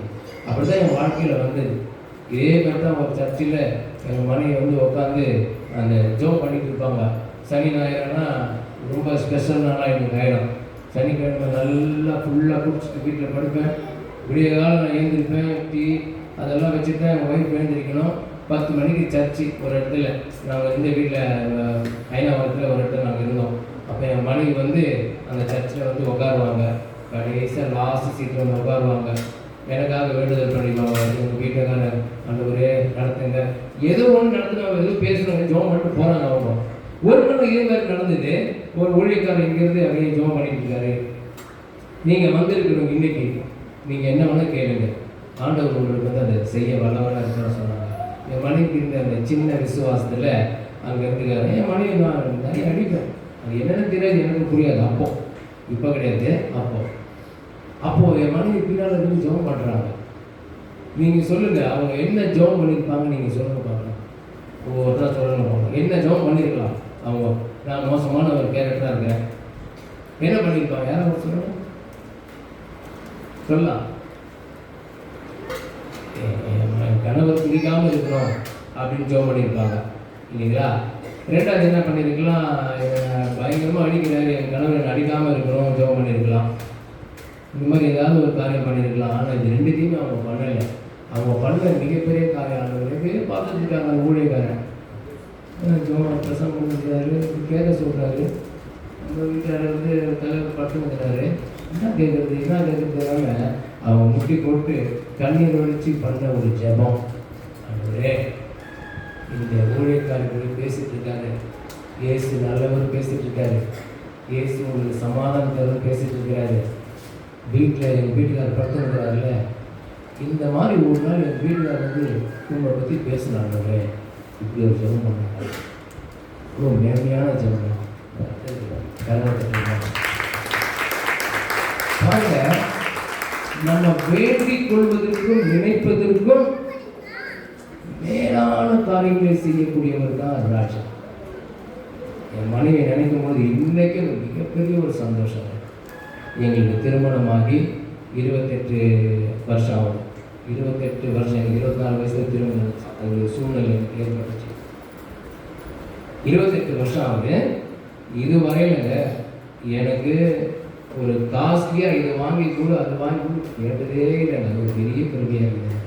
அப்படி தான் என் வாழ்க்கையில் வந்தது. இதே மாதிரி தான் ஒரு சர்ச்சில் எங்கள் மனைவி உட்காந்து அந்த ஜோம் பண்ணிட்டு இருப்பாங்க. சனி ஞாயிறுனா ரொம்ப ஸ்பெஷல் நாளாக எனக்கு ஆகிடும். சனிக்கிழமை நல்லா ஃபுல்லாக குடிச்சிட்டு வீட்டில் படுப்பேன். விடிய காலம் நான் எழுந்திருப்பேன். டீ அதெல்லாம் வச்சுட்டு தான் எங்கள் ஒய்ஃப் எழுந்திருக்கணும். 10 மணிக்கு சர்ச்சு ஒரு இடத்துல, நாங்கள் இந்த வீட்டில் ஐநாவரத்தில் ஒரு இடத்துல நாங்கள் இருந்தோம். அப்போ என் மனைவி அந்த சர்ச்சில் உட்காருவாங்க. கடைசியாக லாஸ்ட் சீட்டில் உட்காருவாங்க. எனக்காக வேண்டுதல் பண்ணிடுவாங்க. எங்கள் வீட்டுக்கார ஆண்டவரே நடத்துங்க, ஏதோ ஒன்று நடத்துனாங்க, ஏதோ பேசுனாங்க, ஜோம் பண்ணிட்டு போகிறாங்க. அவங்க ஒரு நாள் இதே மாதிரி நடந்தது. ஒரு ஊழியக்காரர் இங்கேருந்து அப்படியே ஜோம் பண்ணிட்டு இருக்காரு. நீங்கள் வந்திருக்கணும், இன்னைக்கு நீங்கள் என்ன வேணால் கேளுங்க, ஆண்டவர் உங்களுக்கு அதை செய்ய வல்லவராக இருக்கிறான்னு சொன்னாங்க. என் மனைவிக்கு இருந்த அந்த சின்ன விசுவாசத்தில் அங்கே இருந்துக்காரு. என் மனைவி நான் நிறைய அடிப்பேன். அது என்னென்னு தெரியாது, எனக்கு புரியாது. அப்போ இப்போ கிடையாது. அப்போது என் மனைவி பின்னால் இருந்து ஜெபம் பண்ணுறாங்க. நீங்கள் சொல்லுங்கள், அவங்க என்ன ஜெபம் பண்ணியிருப்பாங்க, நீங்கள் சொல்லுங்க பார்க்கலாம். ஒவ்வொருத்தரும் சொல்லணும் என்ன ஜெபம் பண்ணியிருக்கலாம். அவங்க நான் மோசமான ஒரு கேரக்டராக இருக்கேன், என்ன பண்ணியிருப்பாங்க? யாரும் சொல்லணும், சொல்லலாம். என் கணவர் பிடிக்காமல் இருக்கணும் அப்படின்னு ஜெபம் பண்ணியிருப்பாங்க இல்லைங்களா? ரெண்டாவது என்ன பண்ணியிருக்கலாம், பயங்கரமாக அடிக்கிறாரு, என் கணவர் அடிக்காமல் இருக்கணும் ஜெபம் பண்ணியிருக்கலாம். இந்த மாதிரி ஏதாவது ஒரு காரியம் பண்ணியிருக்கலாம். ஆனால் இது ரெண்டுத்தையுமே அவங்க பண்ணலை. அவங்க பண்ண மிகப்பெரிய காரியம் ஆனவர்களுக்கு பார்த்துட்டு இருக்காங்க. அந்த ஊழியக்காரன் ஜோம் பிரசங்கம் பண்ணிக்கிறாரு, கேட்க சொல்கிறாரு. அந்த வீட்டார் வந்து தலைவர் பட்டுங்கிறாரு. என்ன கேட்குறதுனால அவங்க முட்டி போட்டு கண்ணீர் வலிச்சு பண்ண ஒரு ஜெபம். அதுவே இந்த ஊழியக்காரர்கள் பேசிட்டு இருக்காரு, இயேசு நல்லவர் பேசிட்டு இருக்காரு, இயேசு உங்களுக்கு சமாதானத்தவர் பேசிட்டு இருக்கிறாரு. வீட்டில் எங்கள் வீட்டுக்காரர் படுத்துக்கிறாருல, இந்த மாதிரி ஒரு நாள் எங்கள் வீட்டுக்காரர் வந்து உங்களை பற்றி பேசினாங்க. இப்படி ஒரு ஜெபம் பண்ணாங்க. ரொம்ப நேர்மையான ஜெபம். பாருங்க, நம்ம வேண்டிக் கொள்வதற்கும் நினைப்பதற்கும் மேலான காரியங்களை செய்யக்கூடியவர் தான் ராஜா. என் மனைவி நினைக்கும் போது இன்னைக்கு மிகப்பெரிய ஒரு சந்தோஷம். எங்களுக்கு திருமணமாகி 28 வருஷம் ஆகுது. 28 வருஷம், எனக்கு 24 வயசுல திருமணம். அது சூழ்நிலை எனக்கு ஏற்பட்டுச்சு. 28 வருஷம் ஆகுது. இதுவரையில எனக்கு ஒரு காஸ்ட்லியாக இதை வாங்கி கூட அது வாங்கி கூட கேட்டதே இல்லை. ஒரு பெரிய பெருமையாக இருக்குது,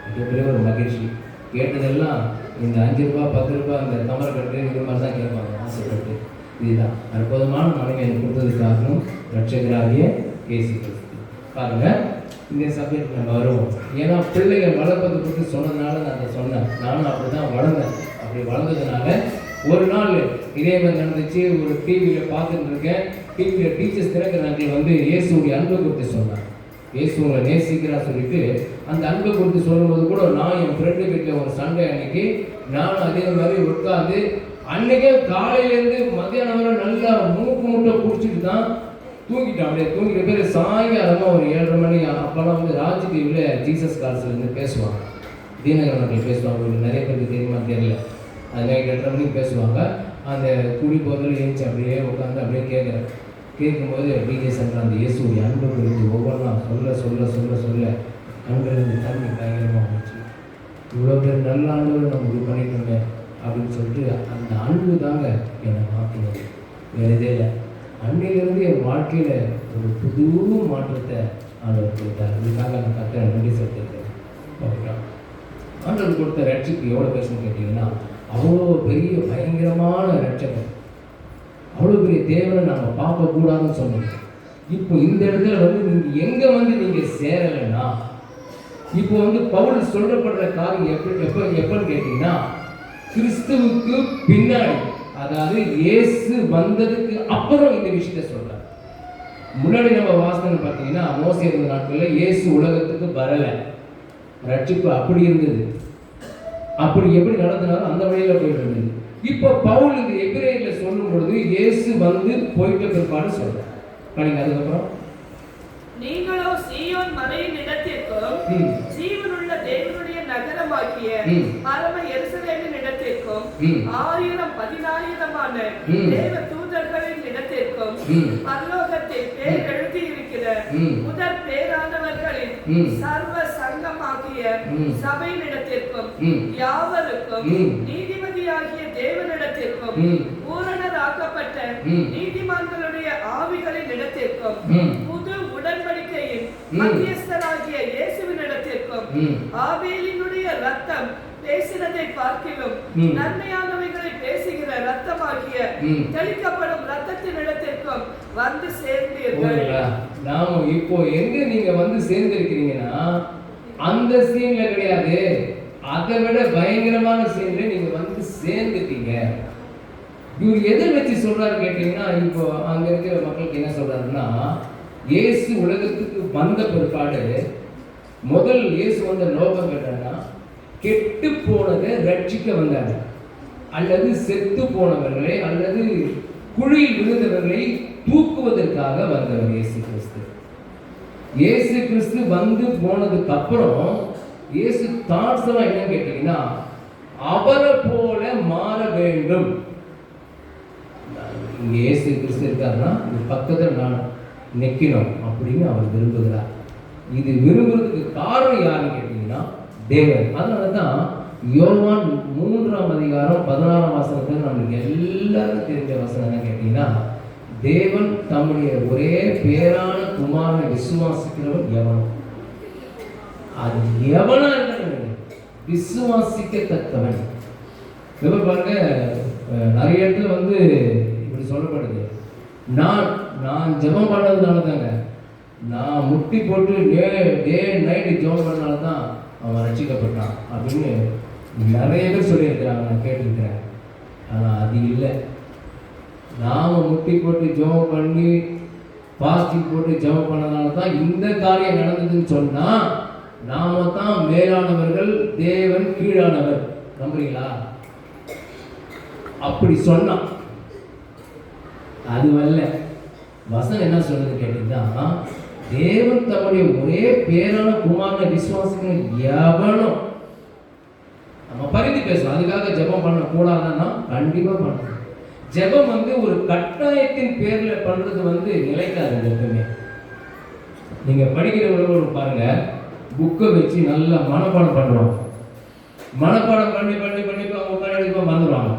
மிகப்பெரிய ஒரு மகிழ்ச்சி. கேட்டதெல்லாம் இந்த 5 ரூபா 10 ரூபா இந்த கமரை கட்டு இது மாதிரி தான் கேட்பாங்க, ஆசைப்பட்டு. இதுதான் அற்புதமான மனைவி எனக்கு கொடுத்ததுக்கு காரணம் ரட்சகராகிய இயேசு கிறிஸ்து. பாருங்க, இந்த சப்ஜெக்ட் நம்ம வருவோம். ஏன்னா பிள்ளைகள் வளர்ப்பதை பற்றி சொன்னதுனால நான் அதை சொன்னேன். நானும் அப்படி தான் வளர்ந்தேன். அப்படி வளர்ந்ததுனால ஒரு நாள் இதே மாதிரி நடந்துச்சு. ஒரு டிவியில் பார்த்துட்டு இருக்கேன். டிவியில் டீச்சர்ஸ் திறக்கிறாங்க வந்து இயேசுடைய அன்பை குறித்து சொன்னாங்க. இயேசு உங்களை நேசிக்கிறா சொல்லிட்டு அந்த அன்பை குறித்து சொல்லும்போது கூட நான் என் ஃப்ரெண்டு வீட்டில் ஒரு சண்டே அன்னைக்கு நானும் அதே மாதிரி உட்காந்து அன்னைக்கே காலையிலேருந்து மத்தியானம் வரை நல்லா மூக்கு முட்டை பிடிச்சிட்டு தான் தூங்கிட்டேன். அப்படியே தூங்கிட்ட பேர் சாயங்காலமாக ஒரு 7:30 மணி அப்போல்லாம் வந்து ராஜ் டிவியில் ஜீசஸ் கால்ஸ்லேருந்து பேசுவாங்க. தீனகரன் அவர்கள் பேசுவாங்க. உங்களுக்கு நிறைய பேருக்கு தெரியுமா தெரியல. அது நைட் 8:30 மணிக்கு பேசுவாங்க. அந்த குடி போதில் எழுந்துச்சு அப்படியே உட்காந்து அப்படியே கேட்குறேன். கேட்கும்போது டிஜே சென்டர் அந்த இயேசுடைய அன்பை குறித்து ஒவ்வொன்றா சொல்ல சொல்ல சொல்ல சொல்ல கண்களிலிருந்து தண்ணி பயங்கரமாக வந்துச்சு. இவ்வளோ பேர் நல்ல ஆண்டவர் நம்ம இது பண்ணிட்டோங்க அப்படின்னு சொல்லிட்டு அந்த அன்பு தாங்க என்னை மாற்றினது, வேறு இதே இல்லை. அன்னையிலேருந்து என் வாழ்க்கையில் ஒரு புது மாற்றத்தை ஆண்டவர் கொடுத்தார். இதுக்காக நான் கட்ட நன்றி செலுத்திருக்கேன். ஓகேங்களா? ஆண்டவர் கொடுத்த ரட்சிப்பு எவ்வளோ பேசணும்னு கேட்டிங்கன்னா, அவ்வளோ பெரிய பயங்கரமான ரட்சகர், அவ்வளோ பெரிய தேவனை நாங்கள் பார்க்கக்கூடாதுன்னு சொன்னோம். இப்போ இந்த இடத்துல வந்து நீங்கள் எங்கே வந்து நீங்கள் சேரலைன்னா, இப்போ வந்து பவுல் சொல்லப்படுற காரியம் எப்பன்னு கேட்டீங்கன்னா, கிறிஸ்துவுக்கு பின்னாடி, அதாவது இயேசு வந்ததுக்கு அப்புறம் இந்த விஷயத்த சொல்றார். முன்னாடி நம்ம வாசனை பார்த்தீங்கன்னா, மோசே இருந்த நாட்களில் இயேசு உலகத்துக்கு வரலை, ரட்சிப்பு அப்படி இருந்தது. அப்படி எப்படி நடத்தினாலும் அந்த வழியில போயிட்டு இருந்தது. இப்போ பவுல் இந்த எபிரேயர்ல சொல்லும் பொழுது இயேசு வந்து போயிட்ட பிற்பாடு சொல்றார். பாருங்க, அதுக்கப்புறம் நீங்களோ சீயோன் மலையின் இடத்திற்கும் ஜீவனுள்ள தேவனுடைய நகரமாகிய பரம எருசலேமின் இடத்திற்கும் 1000-10,000 தேவ தூதர்களின் இடத்திற்கும் பரலோகத்தில் பேர் எழுதி இருக்கிற முதற் பேரானவர்களின் சர்வ சங்கமாகிய சபையின் இடத்திற்கும் யாவருக்கும் நீதிபதியாகிய தேவனிடத்திற்கும் பூரணராக்கப்பட்ட நீதிமான்களுடைய ஆவிகளின் இடத்திற்கும் புது உடன்படிக்கையின் மத்தியஸ்தராகிய இயேசுவின் இடத்திற்கும் ஆபேலினுடைய ரத்தம் பேசினதை பார்க்கிலும் நன்மையானவைகளை பேசுகிற ரத்தமாகிய தெளிக்கப்படும் ரத்தத்தின் இடத்திற்கும் வந்து சேர்ந்தீர்கள். நாம இப்போ எங்க நீங்க வந்து சேர்ந்திருக்கிறீங்கன்னா அந்த சீன்ல கிடையாது, அதை விட பயங்கரமான சீன்ல நீங்க வந்து சேர்ந்துட்டீங்க. இவர் எதை வச்சு சொல்றாரு கேட்டீங்கன்னா, இப்போ அங்க இருக்கிற மக்களுக்கு என்ன சொல்றாருன்னா, இயேசு உலகத்துக்கு வந்த பிற்பாடு முதல் இயேசு வந்த நோக்கம் கேட்டாங்கன்னா, கெட்டு போனதை ரட்சிக்க வந்தாங்க, அல்லது செத்து போனவர்களை அல்லது குழியில் விழுந்தவர்களை தூக்குவதற்காக வந்தவர் இயேசு கிறிஸ்து. இயேசு கிறிஸ்து வந்து போனதுக்கு அப்புறம் இயேசு தாட்ஸ் எல்லாம் என்னன்னு கேட்டீங்கன்னா, அவரை போல மாற வேண்டும். இங்க இயேசு கிறிஸ்து இருக்காருன்னா இது பக்கத்தில் நான் நிற்கணும் அப்படின்னு அவர் விரும்புகிறார். இது விரும்புறதுக்கு காரணம் யாருன்னு கேட்டீங்கன்னா தேவன். அதனால தான் யோவான் 3:16 நம்மளுக்கு எல்லாரும் தெரிஞ்ச வசனம் என்ன கேட்டீங்கன்னா, தேவன் தம்முடைய ஒரே பேரான குமாரனை விசுவாசிக்கிறவன் எவனோ, அது எவனா இருக்க விசுவாசிக்கத்தக்கவன். பாருங்க, நிறைய இடத்துல வந்து இப்படி சொல்லப்படுது, நான் ஜெபம் பண்ணதுனால தாங்க, நான் முட்டி போட்டு டே நைட்டு ஜெபம் பண்ணனால தான் அவன் ரட்சிக்கப்பட்டான் அப்படின்னு நிறைய பேர் சொல்லியிருக்கிறாங்க, நான் கேட்டிருக்கிறேன். ஆனால் அது இல்லை. நாம் முட்டி போட்டு ஜெபம் பண்ணி பாஸ்டிங் போட்டு ஜெபம் பண்ணதுனால தான் இந்த காரியம் நடந்ததுன்னு சொன்னால் நாம தான் மேலானவர்கள், தேவன் கீழானவர். நம்புறீங்களா? அப்படி சொன்னான். அதுவல்ல. வசனம் என்ன சொல்றது கேட்டீங்கன்னா, தேவன் தம்முடைய ஒரே பேரான குமாரனை விசுவாசிக்கணும் எவனோ. நம்ம பரிந்து பேசணும். அதுக்காக ஜெபம் பண்ண கூடாதுன்னா கண்டிப்பா பண்ணணும். ஜெபம் வந்து ஒரு கட்டாயத்தின் பேர்ல பண்றது வந்து நிலைக்காது. எப்பவுமே நீங்க படிக்கிறவங்க பாருங்க, புக்கை வச்சு நல்லா மனப்பாடம் பண்ணுவாங்க. மனப்பாடம் பண்ணி பண்ணி பண்ணி அவங்க மறந்துடுவாங்க.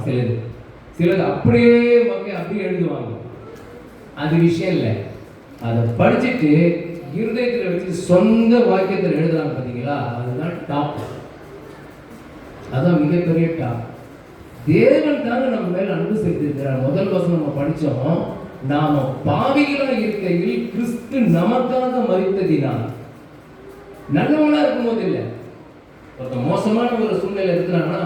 சிலது அப்படியே அப்படியே எழுதுவாங்க. அது விஷயம் இல்லை. அதை படிச்சுட்டு இருதயத்தில் வச்சு சொந்த வாக்கியத்தில் எழுதுறாங்க பார்த்தீங்களா, அதுதான் டாப். அதான் மிகப்பெரிய டாப். தேவன் தாங்க நம்ம மேல அன்பு செலுத்திருக்கிறார். முதல் வசனம் நம்ம படித்தோம், நாம பாவிகளாக இருக்கையில் கிறிஸ்து நமக்காக மரித்ததினால். நல்லவனா இருக்கும்போது இல்லை, ஒருத்த மோசமான ஒரு சூழ்நிலை இருக்கிறான்னா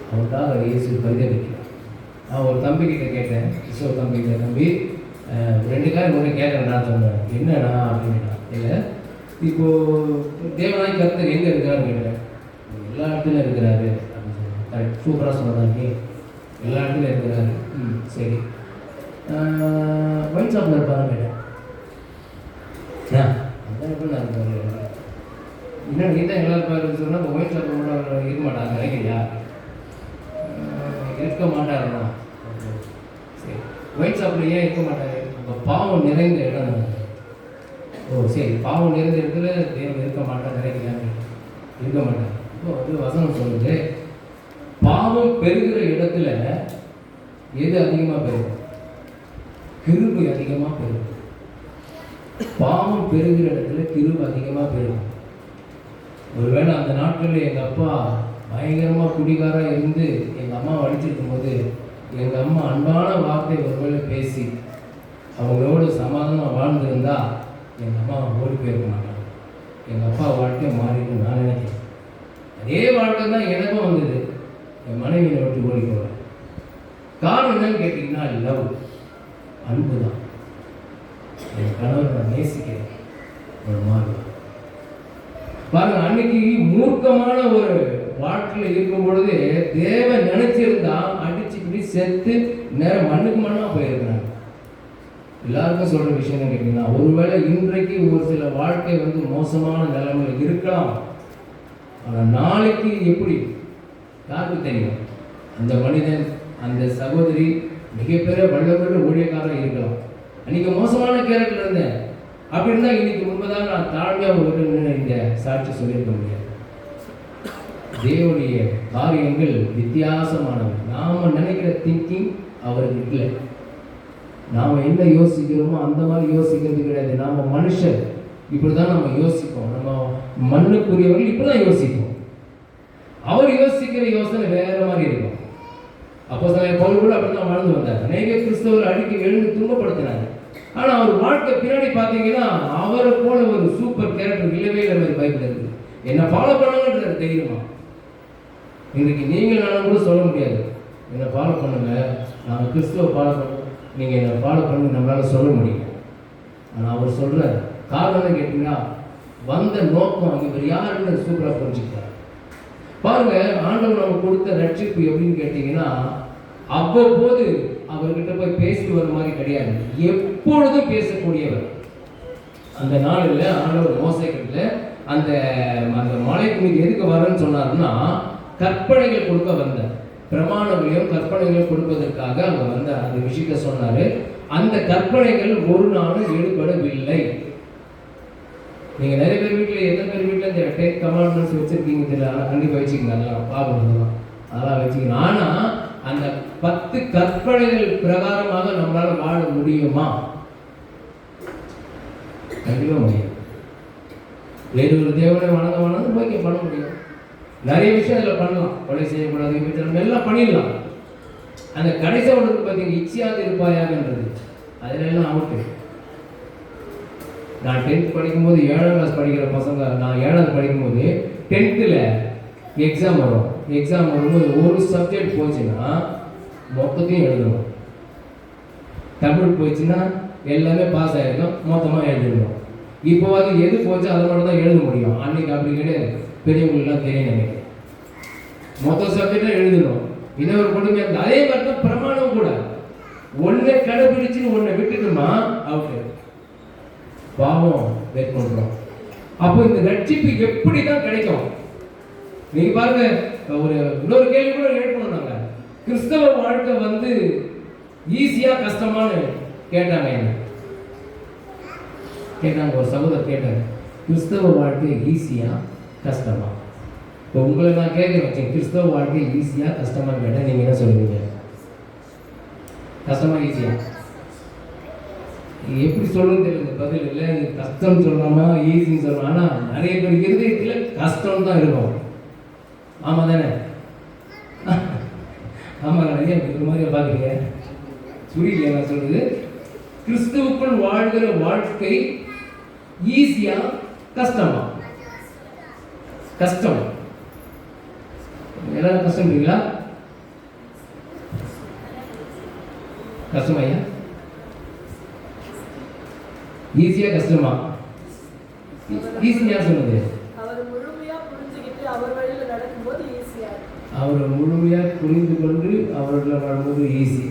அவனுக்காக இயேசு பரிதவிக்கிறார். நான் ஒரு தம்பி கிட்ட கேட்டேன், கிறிஸ்தவ தம்பி கிட்ட, தம்பி 2 காரியம் ஒன்று கேட்குறேன். நான் சொன்னேன், என்னண்ணா அப்படின்னா, இல்லை இப்போ தேவனாய் கர்த்தர் எங்கே இருக்கிறான்னு கேட்டேன். எல்லா இடத்துலையும் இருக்கிறாரு அப்படின்னு சொன்னேன். கரெக்ட், சூப்பராக சொன்னாங்க, எல்லா இடத்துலையும் இருக்கிறாரு. சரி, ஒயின் ஷாப்பில் இருப்பாருன்னு கேட்டேன். அந்த இடத்துல நான் இருப்பாரு. இன்னும் நீ தான் எல்லா இருப்பாருன்னு சொன்னால் ஒயின் ஷாப்பில் கூட இருக்க மாட்டாங்க, நினைக்கிறியா? இருக்க மாட்டாருண்ணா. சரி, ஒயின் ஷாப்பில் ஏன் இருக்க மாட்டாரு? அப்போ பாவம் நிறைந்த இடம். ஓ சரி, பாவம் நிறைந்த இடத்துல தேவன் இருக்க மாட்டான் நினைக்கிறாங்க, இருக்க மாட்டாங்க. இப்போ வந்து வசனம் சொல்லுது, பாவம் பெருகிற இடத்துல எது அதிகமாக பெருகும்? கிருபை அதிகமாக பெருகும். பாவம் பெருகிற இடத்துல கிருபை அதிகமாக பெருகும். ஒருவேளை அந்த நாட்களில் எங்கள் அப்பா பயங்கரமாக குடிகாராக இருந்து எங்கள் அம்மாவை அடிச்சிருக்கும் போது எங்கள் அம்மா அன்பான வார்த்தை ஒருவேளை பேசி அவங்களோட சமாதானம் வாழ்ந்துருந்தா எங்கள் அம்மா ஓடி போயிருக்க மாட்டாங்க. எங்கள் அப்பா வாழ்க்கை மாறிட்டு நான் நினைக்கிறேன். அதே வாழ்க்கை தான் எனக்கும் வந்தது. என் மனைவியை விட்டு ஓடி போவேன். காரணம் என்னன்னு கேட்டிங்கன்னா, லவ், அன்பு தான். என் கணவரை நான் நேசிக்கிறேன். ஒரு மாதிரி பாருங்க, அன்னைக்கு மூர்க்கமான ஒரு வாழ்க்கையில் இருக்கும் பொழுது தேவன் நினைச்சிருந்தா அடிச்சு இப்படி செத்து நேரம் மண்ணுக்கு மண்ணா போயிருக்கிறாங்க. எல்லாருக்கும் சொல்ற விஷயம் கேட்டீங்கன்னா, ஒருவேளை இன்றைக்கு ஒரு சில வாழ்க்கை வந்து மோசமான நிலைமையில் இருக்கலாம். ஆனால் நாளைக்கு எப்படி யாருக்கு தெரியும்? அந்த மனிதன், அந்த சகோதரி மிகப்பெரிய வல்லவர்கள் ஊழியக்காரர் இருக்கலாம். அன்னைக்கு மோசமான கேரக்டர் இருந்தேன் அப்படி இருந்தால் இன்னைக்கு முன்பதாக நான் தாழ்மையாக ஒரு இந்த சாட்சி சொல்லியிருக்க முடியாது. தேவனுடைய காரியங்கள் வித்தியாசமானவை. நாம் நினைக்கிற திங்கிங் அவருக்கு இல்லை. நாம் என்ன யோசிக்கிறோமோ அந்த மாதிரி யோசிக்கிறது கிடையாது. நாம் மனுஷர், இப்படி தான் நம்ம யோசிப்போம். நம்ம மண்ணுக்குரியவர்கள் இப்படி தான் யோசிப்போம். அவர் யோசிக்கிற யோசனை வேற மாதிரி இருக்கும். அப்போ பவுல் கூட அப்படி தான் வாழ்ந்து வந்தார். அநேக கிறிஸ்தவர் அடிக்க எழுந்து துன்பப்படுத்தினார். ஆனால் அவர் வாழ்க்கை பின்னாடி பார்த்தீங்கன்னா அவரை போல ஒரு சூப்பர் கேரக்டர் இல்லவே இல்லை. பைபிள் இருக்குது. என்னை ஃபாலோ பண்ணுங்கன்றது தெரியுமா? இன்றைக்கு நீங்கள் நான் கூட சொல்ல முடியாது, என்னை ஃபாலோ பண்ணுங்க, நாங்கள் கிறிஸ்துவ ஃபாலோ பண்ணுவோம், நீங்கள் என்னை ஃபாலோ பண்ணி நம்மளால சொல்ல முடியும். ஆனால் அவர் சொல்கிறார். காரணம் கேட்டிங்கன்னா, வந்த நோக்கம் அங்கே இவர் யாருன்னு சூப்பராக புரிஞ்சுக்கிறார். பாருங்க, ஆண்டவர் நமக்கு கொடுத்த ரட்சிப்பு எப்படின்னு கேட்டிங்கன்னா, அவ்வப்போது அவர்கிட்ட போய் பேசிட்டு வர மாதிரி கிடையாது, எப்பொழுதும் பேசக்கூடியவர். அந்த நாளில் ஆண்டவர் மோசேக்கிட்ட அந்த மலைக்கு மீது எதுக்கு வரேன்னு சொன்னாருன்னா, கற்பனைகள் கொடுக்க வந்தார். பிரமாணங்களையும் கற்பனைகளையும் கொடுப்பதற்காக அவங்க வந்தார். அந்த விஷயத்த சொன்னாரு. அந்த கற்பனைகள் ஒரு நாளும் ஈடுபடவில்லை. நீங்க நிறைய பேர் வீட்டில், எத்தனை பேர் வீட்டில் இந்த 10 கமாண்ட்மெண்ட்ஸ் வச்சிருக்கீங்க தெரியல. ஆனால் கண்டிப்பாக வச்சுக்கோங்க. அதெல்லாம் பாவம், அதெல்லாம் வச்சுக்கணும். ஆனா அந்த 10 கற்பனைகள் பிரகாரமாக நம்மளால வாழ முடியுமா? கண்டிப்பா முடியும். வேறு ஒரு தேவனை வணங்க ஓகே பண்ண முடியும். நிறைய விஷயம் அதில் பண்ணலாம். கொலை செய்யக்கூடாது, நம்ம எல்லாம் பண்ணிடலாம். அந்த கடைசி ஒன்று பார்த்தீங்க, இச்சையாக இருப்பாயாகன்றது, அதுல எல்லாம் அவுட்டு. நான் 10th படிக்கும்போது 7ஆம் கிளாஸ் படிக்கிற பசங்க, நான் 7வது படிக்கும்போது 10th எக்ஸாம் வரும். எக்ஸாம் வரும்போது ஒரு சப்ஜெக்ட் போச்சுன்னா மொத்தத்தையும் எழுதணும். தமிழ் போச்சுன்னா எல்லாமே பாஸ் ஆகிருக்கும், மொத்தமாக எழுதிடணும். இப்போ எது போச்சு அதை மட்டும் தான் எழுத முடியும். அன்னைக்கு அப்படி கிடையாது. பெரியவங்களுக்குலாம் தெரியும் நினைக்கிறேன். மொத்த சப்ஜெக்டாக எழுதணும். இன்னொரு கொடுமை. அதே மாதிரி தான் பிரமாணம் கூட. ஒன்றை கடைபிடிச்சு ஒன்றை விட்டுட்டுமா அவுட்டு, பாவம் வெயிட் பண்ணுறோம். அப்போ இந்த ரட்சிப்பு எப்படி தான் கிடைக்கும்? நீங்க பாருங்க, ஒரு இன்னொரு கேள்வி கூட எழுப்பணும். நாங்க கிறிஸ்தவ வாழ்க்கை ஈஸியா கஷ்டமானு கேட்டாங்க. என்ன கேட்டாங்க? ஒரு சகோதரர் கேட்டாங்க, கிறிஸ்தவ வாழ்க்கை ஈஸியா கஷ்டமா? இப்போ உங்களை நான் கேட்குறேன், கிறிஸ்தவ வாழ்க்கை ஈஸியா கஷ்டமா கேட்டேன், நீங்க என்ன சொல்லுவீங்க? கஷ்டமா ஈஸியா? எப்படி சொல்றது தெரியல. பதில் இல்லை. கஷ்டம் சொல்லலாமா ஈஸின்னு சொல்லலாம். ஆனா நிறைய பேர் இருதயத்துல கஷ்டம் தான் இருக்கும். ஆமா தானே? ஆமா. நிறைய ஒரு மாதிரி பாக்குறீங்க. புரியல நான் சொல்றது. கிறிஸ்துவுக்குள் வாழ்கிற வாழ்க்கை ஈஸியா கஷ்டமா? கஷ்டம். எல்லாரும் கஷ்டம்ங்களா? கஷ்டமா? ஈஸியா கஷ்டமா? ஈஸியா சொன்னது அவரை முழுமையா புரிந்து கொண்டு அவர்களை வரும்போது ஈஸி.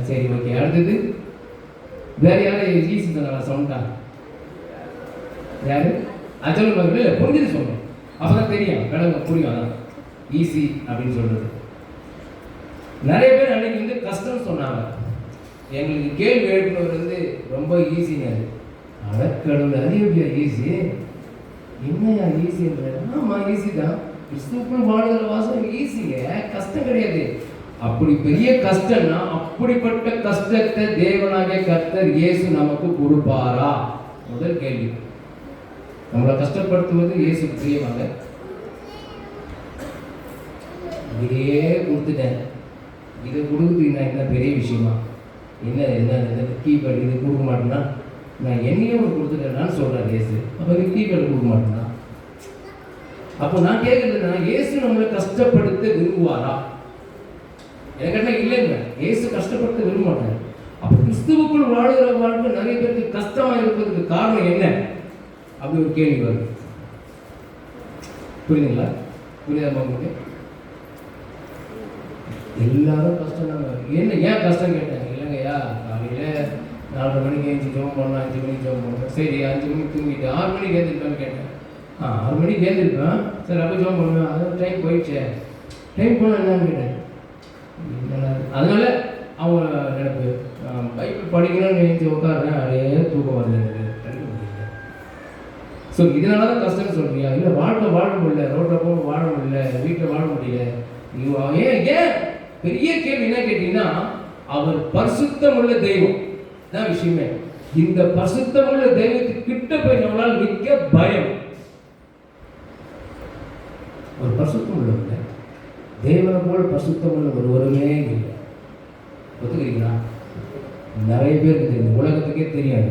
சரி, ஓகே. அடுத்தது வேற யாரும் ஈஸி சொன்னாங்களா? சொன்னா யாரு? அச்சல் இல்லை, புரிஞ்சுட்டு சொன்னோம். அப்பதான் தெரியும், கடவுள் புரியும். அதான் ஈஸி அப்படின்னு சொல்றது. நிறைய பேர் அன்னைக்கு கஷ்டம் சொன்னாங்க. எங்களுக்கு கேள்வி எழுப்பினவர் ரொம்ப ஈஸிங்க. கடவுள் அறிவியா ஈஸி? என்னையா ஈஸின்ற? ஆமா ஈஸி தான். கிறிஸ்துவுக்குள் வாழ்கிற வாசம் ஈஸிங்க, கஷ்டம் கிடையாது. அப்படி பெரிய கஷ்டம்னா அப்படிப்பட்ட கஷ்டத்தை தேவனாகிய கர்த்தர் இயேசு நமக்கு கொடுப்பாரா? முதல் கேள்வி. நம்மளை கஷ்டப்படுத்துவது இயேசு பிரியமாங்க? இதையே கொடுத்துட்டேன், இதை கொடுக்குறீங்கன்னா என்ன பெரிய விஷயமா? என்ன கீபேர்டு இது கொடுக்க மாட்டேன்னா நான் என்னையே ஒன்று கொடுத்துட்டேன்னு சொல்கிறேன் இயேசு. அப்போ கீபேர்டு கொடுக்க மாட்டேன்னா? அப்போ நான் கேட்குறதுன்னா, இயேசு நம்மளை கஷ்டப்படுத்த விரும்புவாரா? எனக்கிட்ட இல்லைங்க, இயேசு கஷ்டப்படுத்த விரும்ப மாட்டார். அப்போ கிறிஸ்துவுக்குள் வாழ்கிற வாழ்க்கை நிறைய பேருக்கு கஷ்டமாக இருப்பதுக்கு காரணம் என்ன? அப்படி ஒரு கேள்வி வருது. புரியுதுங்களா? புரியுதா உங்களுக்கு? எல்லாரும் கஷ்டம் தாங்க. ஏன் கஷ்டம் கேட்டாங்க? இல்லைங்கய்யா, காலையில் 4:30 மணிக்கு எழுந்து ஜோம் பண்ணோம், 5 மணிக்கு ஜோம் பண்ணோம். சரி, 5 மணிக்கு தூங்கிட்டு 6 மணிக்கு எழுந்திருப்பேன்னு கேட்டேன். 6 மணிக்கு எழுந்திருப்பேன். சரி, அப்போ ஜோம் பண்ணுவேன். அதான் டைம் போயிடுச்சு. டைம் போனால் என்னன்னு கேட்டேன். அதனால அவங்க நினைப்பு, பைபிள் படிக்கணும்னு எழுதி உட்காருறேன், அப்படியே தூக்கம் வரல எனக்கு. ஸோ இதனால தான் கஷ்டம்னு சொல்றியா? இல்லை, வாழ்க்கை வாழ முடியல, ரோட்டில் போக வாழ முடியல, வீட்டில் வாழ முடியல. ஏன் பெரிய கேள்வி என்ன கேட்டீங்கன்னா, அவர் பரிசுத்தம் உள்ள தெய்வம் தான் விஷயமே. இந்த பரிசுத்தம் உள்ள தெய்வத்துக்கு கிட்ட போய் நம்மளால் நிற்க பயம். ஒரு பரிசுத்தம் உள்ளவங்க, தேவனை போல பரிசுத்தம் உள்ள ஒருவருமே இல்லை. ஒத்துக்கிறீங்களா? நிறைய பேருக்கு தெரியும், உலகத்துக்கே தெரியாது.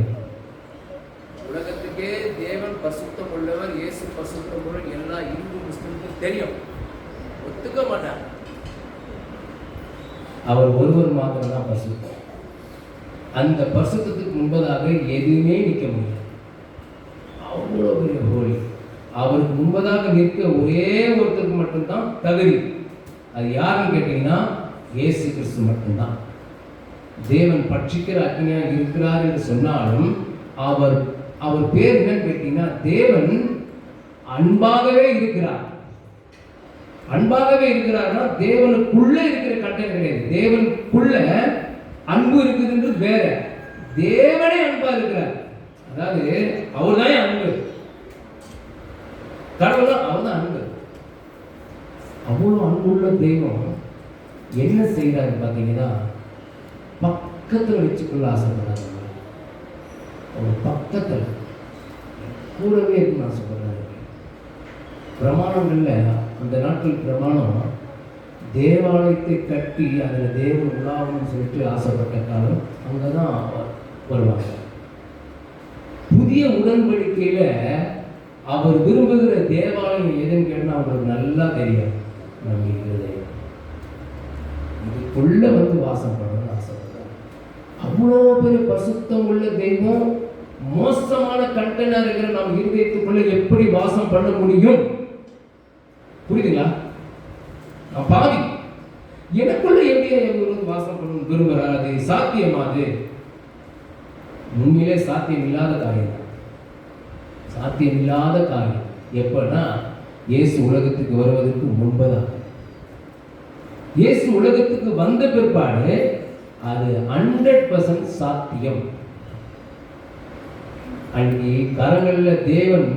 உலகத்துக்கே தேவன் பரிசுத்தம் உள்ளவர், இயேசு பரிசுத்தம் உள்ள எல்லா இந்து முஸ்லிமுக்கும் தெரியும், ஒத்துக்க மாட்டார். அவர் ஒருவர் மாத்திரம் தான் பரிசுத்தம். அந்த பரிசுத்தத்துக்கு முன்பதாக எதுவுமே நிற்க முடியாது. அவ்வளோ பெரிய ஹோலி. அவருக்கு முன்பதாக நிற்க ஒரே ஒருத்தருக்கு மட்டும்தான் தகுதி. அது யாருன்னு கேட்டீங்கன்னா, இயேசு கிறிஸ்து மட்டும்தான். தேவன் பட்சிக்கிற அக்னியாக இருக்கிறார் என்று சொன்னாலும் அவர் பேர் என்னன்னு கேட்டீங்கன்னா, தேவன் அன்பாகவே இருக்கிறார். அன்பாகவே இருக்கிறார்னா தேவனுக்குள்ள இருக்கிற கட்டளை கிடையாது. தேவனுக்குள்ள அன்பு இருக்குதுன்றது வேற. தேவனே அன்பா இருக்கிறார். அதாவது அவர் தான் அன்பு, கடவுள் அவர் தான் அன்பு. அவ்வளோ அன்புள்ள தெய்வம் என்ன செய்யறாரு பார்த்தீங்கன்னா, பக்கத்தில் வச்சுக்கொள்ள ஆசைப்படுறாரு. அவர் பக்கத்தில் கூடவே இருக்குன்னு ஆசைப்படுறாரு. பிரமாணங்கள்ல அந்த நாட்கள் பிரமாணம் தேவாலயத்தை கட்டி அதில் தேவன் உலாவணும்னு சொல்லிட்டு ஆசைப்பட்ட காலம் அங்கே தான் வருவாங்க. புதிய உடன்படிக்கையில அவர் விரும்புகிற தேவாலயம் எதுன்னு கேட்டால் அவங்களுக்கு நல்லா தெரியும். நம்ம இருக்கிறதே இதுக்குள்ள வந்து வாசம் பண்ணணும்னு ஆசைப்படுறாங்க. அவ்வளோ பெரிய பரிசுத்தம் உள்ள தெய்வம் மோசமான கண்டெய்னர் இருக்கிற நம்ம இருதயத்துக்குள்ள எப்படி வாசம் பண்ண முடியும்? புரியுதுங்களா? நான் பாவி, எனக்குள்ள எப்படி வாசம் பண்ண விரும்புகிறார்? அது சாத்தியமாது? உண்மையிலே சாத்தியம் இல்லாத காரியம் தான். சாத்தியம் இல்லாத காரியம் எப்பன்னா, இயேசு உலகத்துக்கு வருவதற்கு முன்பதான். இயேசு உலகத்துக்கு வந்த பிற்பாடு அது 100% சாத்தியம். அன்றைக்கி கரங்கள்ல தேவன்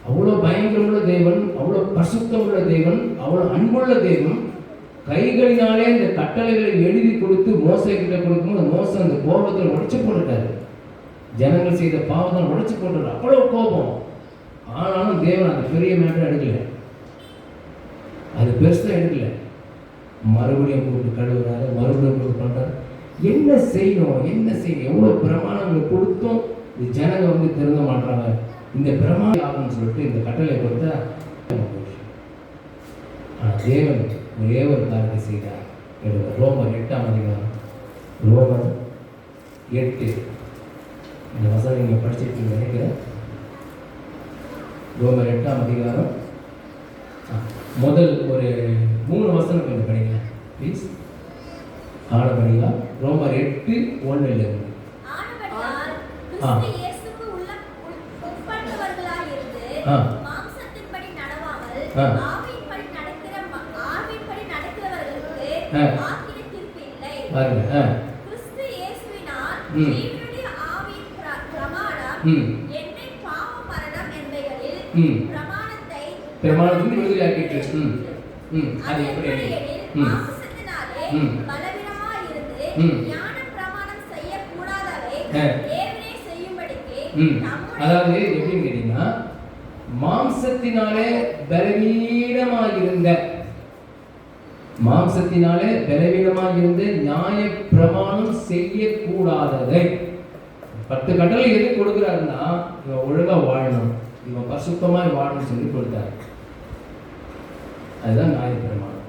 அவ்வளோ பயங்கரமுள்ள தேவன், அவ்வளோ பரிசுத்தமுள்ள தேவன், அவ்வளோ அன்புள்ள தேவன் கைகளினாலே இந்த கட்டளைகளை எழுதி கொடுத்து மோசைக்கிட்ட கொடுக்கும்போது மோசை அந்த கோபத்தில் உடைச்சு போட்டுட்டாரு. ஜனங்கள் செய்த பாவத்தை உடைச்சு போட்டாரு. அவ்வளோ கோபம். ஆனாலும் தேவன் அது பெரிய மேட்டர் எடுக்கல, அது பெருசாக எடுக்கல. மறுபடியும் கூப்பிட்டு கழுவுறாரு, மறுபடியும் கூப்பிட்டு பண்றாரு. என்ன செய்யணும், என்ன செய்யணும்? எவ்வளோ பிரமாணங்களை கொடுத்தும் இந்த ஜனங்க வந்து திருந்த மாட்டாங்க. இந்த பிரமாணம் ஆகும்னு சொல்லிட்டு இந்த கட்டளை கொடுத்தா தேவன் ஒரே ஒரு காரியத்தை செய்தார். ரோமர் 8ஆம் அதிகாரம், ரோமர் 8 இந்த வசனம் நீங்கள் படிச்சிருக்கீங்க நினைக்கிறேன். ரோமர் 8ஆம் அதிகாரம் முதல் ஒரு 3 வசனம் கொஞ்சம் படிங்க ப்ளீஸ். ஆனபடியா ரோமர் 8:1 பிரமாணத்தின் விடுதலையாக்கிட்டு அது எப்படி அதாவது எப்படின்னு கேட்டீங்கன்னா, மாம்சத்தினாலே பலவீனமாயிருந்த நியாய பிரமாணம் செய்யக்கூடாததை 10 கட்டளை எது கொடுக்கிறாருன்னா, இவன் ஒழுங்கா வாழணும், இவன் பரிசுத்தமாய் வாழணும்னு சொல்லி கொடுத்தாரு. அதுதான் நியாய பிரமாணம்.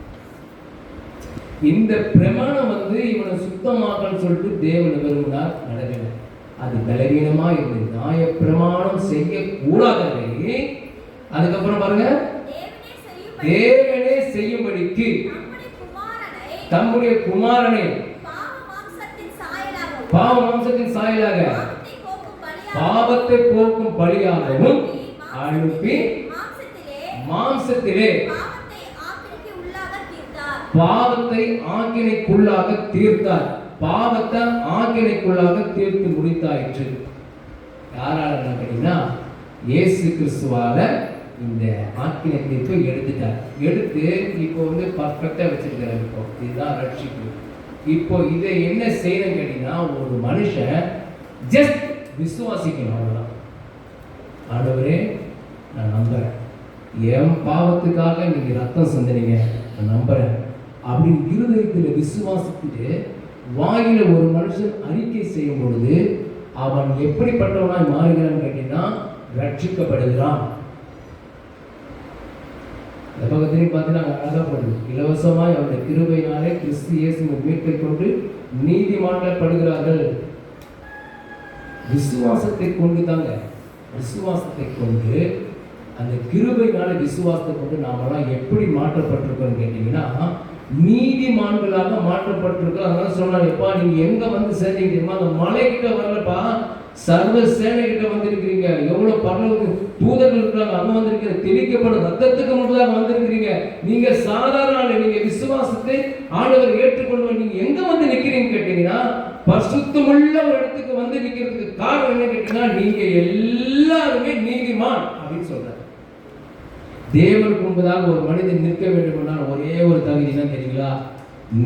இந்த பிரமாணம் வந்து இவனை சுத்தமாக்கன்னு சொல்லிட்டு தேவன் விரும்பினார், நடக்கல. அது பலவீனமா இருந்து நியாய பிரமாணம் செய்யக்கூடாதவை. அதுக்கப்புறம் பாருங்க, தேவனே செய்யும்படிக்கு தம்முடைய குமாரனை பாவ மாம்சத்தின் சாயலாக பாவத்தை போக்கும் பலியாகவும் அனுப்பி மாம்சத்திலே பாவத்தை ஆக்கினைக்குள்ளாக தீர்த்தார். பாவத்தை ஆக்கினைக்குள்ளாக தீர்த்து முடித்தாயிற்று. யாரால கேட்டீங்கன்னா, இயேசு கிறிஸ்துவால இந்த ஆக்கினை தீர்ப்பை எடுத்துட்டார். எடுத்து இப்போ வந்து பர்ஃபெக்டா வச்சிருக்காரு. இப்போ இதுதான் ரட்சிப்பு. இப்போ இதை என்ன செய்யணும் கேட்டீங்கன்னா, ஒரு மனுஷன் ஜஸ்ட் விசுவாசிக்கணும், அவ்வளவுதான். ஆண்டவரே நான் நம்புறேன், என் பாவத்துக்காக நீங்க ரத்தம் சிந்தினீங்க, நான் நம்புறேன் அப்படின்னு இருதயத்தில் விசுவாசித்துட்டு வாயில ஒரு மனுஷன் அறிக்கை செய்யும் பொழுது அவன் எப்படிப்பட்டவனாய் மாறுகிறான்னு கேட்டீங்கன்னா, ரட்சிக்கப்படுகிறான். இந்த பக்கத்திலையும் பார்த்தீங்கன்னா அழகா போடுது, இலவசமாய் அவருடைய கிருபையினாலே கிறிஸ்து இயேசுவின் மீட்பை கொண்டு நீதிமான்கப்படுகிறார்கள். விசுவாசத்தை கொண்டு தாங்க, விசுவாசத்தை கொண்டு, அந்த கிருபையினால விசுவாசத்தை கொண்டு நாமெல்லாம் எப்படி மாற்றப்பட்டிருக்கோம்னு கேட்டீங்கன்னா, நீதிமான்களாக மாற்றப்பட்டிருக்கோம். அதனால சொன்னாங்க, எப்பா நீங்க எங்க வந்து சேர்ந்தீங்க தெரியுமா? அந்த மலைக்கிட்ட வரலப்பா, சர்வ சேனை கிட்ட வந்திருக்கிறீங்க. எவ்வளவு பரலோக தூதர்கள் இருக்காங்க, அங்க வந்திருக்கிற தெளிக்கப்படும் ரத்தத்துக்கு முன்பதாக வந்திருக்கிறீங்க. நீங்க சாதாரண ஆளு, நீங்க விசுவாசத்தை ஆண்டவர் ஏற்றுக்கொள்வது. நீங்க எங்க வந்து நிக்கிறீங்க கேட்டீங்கன்னா, பரிசுத்தமுள்ள ஒரு இடத்துக்கு வந்து நிக்கிறதுக்கு காரணம் என்ன கேட்டீங்கன்னா, நீங்க எல்லாருமே நீதிமான் அப்படின்னு சொல்றாரு. தேவனுக்கு முன்பதாக ஒரு மனிதன் நிற்க வேண்டும் என்றால் ஒரே ஒரு தகுதி தான் தெரியுங்களா?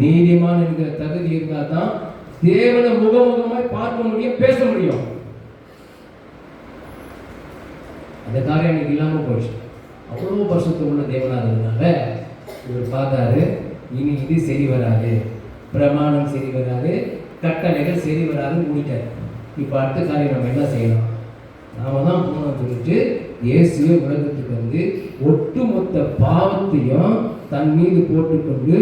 நீதிமான் என்கிற தகுதி இருந்தா தான் தேவனை முகமுகமாய் பார்க்க முடியும், பேச முடியும். அந்த காரியம் எனக்கு இல்லாம போயிடுச்சு. அவ்வளவு பரிசுத்தமுள்ள தேவனாக இருந்தனால இவர் பார்த்தாரு, இனி இது சரி வராது, பிரமாணம் சரி வராது, கட்டளைகள் சரி வராதுன்னு முடிட்டாரு. இப்போ அடுத்த காரியம் நம்ம என்ன செய்யலாம்? நாம தான் போனோம் சொல்லிட்டு இயேசுவே உலகத்துக்கு வந்து ஒட்டுமொத்த பாவத்தையும் தன் மீது போட்டுக்கொண்டு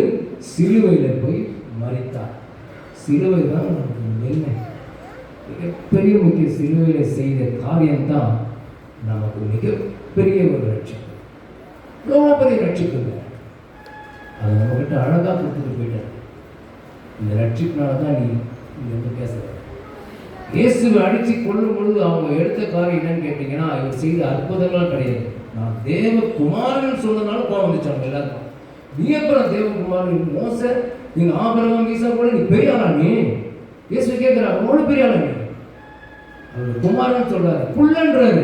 சிலுவையில் போய் மரித்தார். சிலுவை தான் என்ன மிகப்பெரிய முக்கிய. சிலுவையில் செய்த காரியம்தான் நமக்கு மிகப்பெரிய ஒரு ரட்சிப்பு. ரொம்ப பெரிய ரட்சிப்பு. அதை நம்மகிட்ட அழகாக கொடுத்துட்டு போயிட்டார். இந்த ரட்சிப்புனால தான் நீ இங்க வந்து பேசுற. இயேசுவை அடித்து கொள்ளும் பொழுது அவங்க எடுத்த காரியம் என்னன்னு கேட்டீங்கன்னா, இவர் செய்த அற்புதங்கள் கிடையாது. நான் தேவகுமாரன் சொன்னதுனால கோவம் வந்துச்சு அவங்க எல்லாருக்கும். நீ அப்புறம் தேவகுமாரன் மோச, நீங்க ஆபிரகாம் ஈசா கூட நீ பெரிய ஆளா? நீ இயேசு கேட்கிறார், அவ்வளோ பெரிய ஆளா நீ? அவர் குமாரன் சொல்றாரு, புள்ளன்றாரு.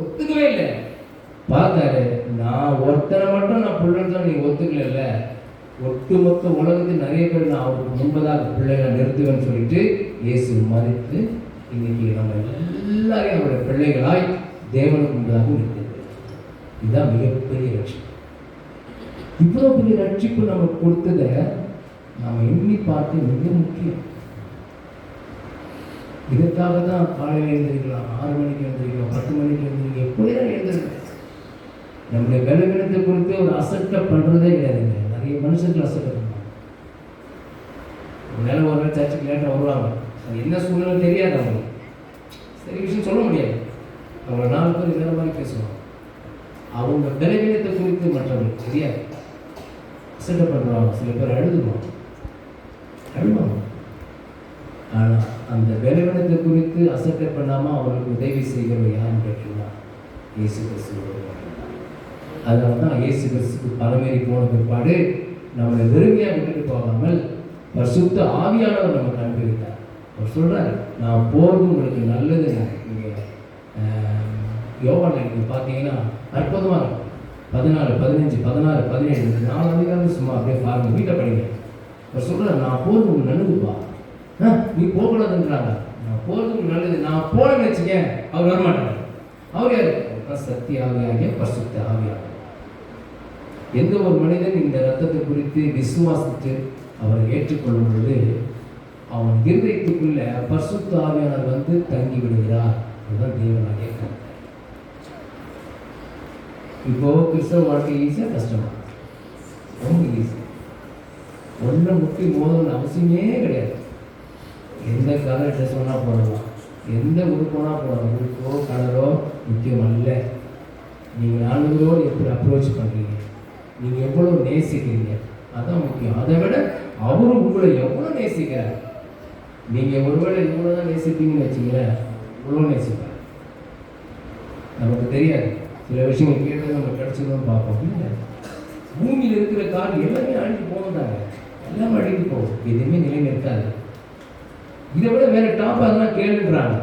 ஒத்துக்கவே இல்லை. பார்த்தாரு, நான் ஒருத்தரை மட்டும் நான் புள்ளன்னு சொன்ன, நீங்க ஒத்துக்கல. ஒட்டுமொத்த உலகத்தில் நிறைய பேர் நான் அவருக்கு முன்பதாக பிள்ளைகளை நிறுத்துவேன்னு சொல்லிட்டு இயேசு மறித்து இன்னைக்கு நம்ம எல்லாரையும் அவருடைய பிள்ளைகளாய் தேவனுக்கு முன்பதாக நிறுத்திருக்கிறார். இதுதான் மிகப்பெரிய ரட்சிப்பு. இவ்வளோ பெரிய ரட்சிப்பு நமக்கு கொடுத்ததை நாம் எண்ணி பார்த்து மிக முக்கியம். இதற்காக தான் காலையில் எழுந்திருக்கலாம், 6 மணிக்கு எழுந்திருக்கலாம், 10 மணிக்கு எழுந்திருக்கலாம், எப்படிதான் எழுந்திருக்கலாம். நம்முடைய பலவீனத்தை குறித்து ஒரு அசட்டை பண்ணுறதே கிடையாதுங்க. நிறைய மனுஷர்கள் அசட்டை பண்ணுவாங்க. ஒரு ஒரு சர்ச்சுக்கு லேட்டாக வருவாங்க, அது என்ன சூழ்நிலை தெரியாது அவங்களுக்கு, சரி விஷயம் சொல்ல முடியாது. அவங்க 4 பேர் வேறு மாதிரி பேசுவாங்க. அவங்க பலவீனத்தை குறித்து மற்றவங்களுக்கு தெரியாது, அசட்டை பண்ணுவாங்க. சில பேர் அழுதுவாங்க. ஆனால் அந்த பலவீனத்தை குறித்து அசட்டை பண்ணாமல் அவர்களுக்கு உதவி செய்கிறவர் யாருன்னு கேட்டீங்கன்னா இயேசு கிறிஸ்து. அதனால தான் இயேசு கிறிஸ்துக்கு பரமேறி போன பிற்பாடு நம்மளை வெறுமையாக விட்டுட்டு போகாமல் பரிசுத்த ஆவியானவர் நமக்கு அனுப்பிவிட்டார். அவர் சொல்கிறார், நான் போகிறது உங்களுக்கு நல்லது. நீங்கள் யோவான்ல நீங்கள் பார்த்தீங்கன்னா அற்புதமாக இருக்கும். 14, 15, 16, 17 4 அதிகாரம் சும்மா அப்படியே பாருங்க, வீட்டை படிங்க. அவர் சொல்கிறார், நான் போகிறது உங்களுக்கு நல்லதுப்பா. நீ போகக்கூடாதுன்றாங்க. நான் போகிறது உங்களுக்கு நல்லது. நான் போனேன்னு வச்சுக்க அவர் வரமாட்டார். அவர் யார்? சத்திய ஆவியாகிய பரிசுத்த ஆவியானவர். எந்த ஒரு மனிதன் இந்த ரத்தத்தை குறித்து விசுவாசித்து அவரை ஏற்றுக்கொள்ளும் பொழுது அவன் இருதயத்துக்குள்ள பரிசுத்த ஆவியானவர் வந்து தங்கி விடுகிறார். அதுதான் தேவனாகிய கர்த்தர். இப்போ கிறிஸ்தவ வாழ்க்கை ஈஸியாக கஷ்டமா? ரொம்ப ஈஸி. ஒன்றை முட்டி மோதல் அவசியமே கிடையாது. எந்த கலர் ட்ரெஸ் வேணால் போடலாம், எந்த உடுப்போனா போடலாம். உடுப்போ கலரோ முக்கியம் அல்ல. நீங்கள் ஆளுங்களோடு எப்படி அப்ரோச் பண்ணுறீங்க, நீங்கள் எவ்வளோ நேசிக்கிறீங்க, அதுதான் முக்கியம். அதை விட அவரும் உங்களை எவ்வளோ நேசிக்கிறார். நீங்கள் ஒருவேளை இவ்வளோ தான் நேசிப்பீங்கன்னு வச்சுங்களேன், இவ்வளோ நேசிப்பார். நமக்கு தெரியாது, சில விஷயங்கள் கேட்டு நம்ம கிடச்சதும் பார்ப்போம். இல்லை, பூமியில் இருக்கிற கார் எல்லாமே அழிஞ்சு போகட்டாங்க, எல்லாம் அழிஞ்சு போகும், எதுவுமே நிலைமை இருக்காது. இதை விட வேறு டாப்பாக இருந்தால் கேளுன்றாங்க,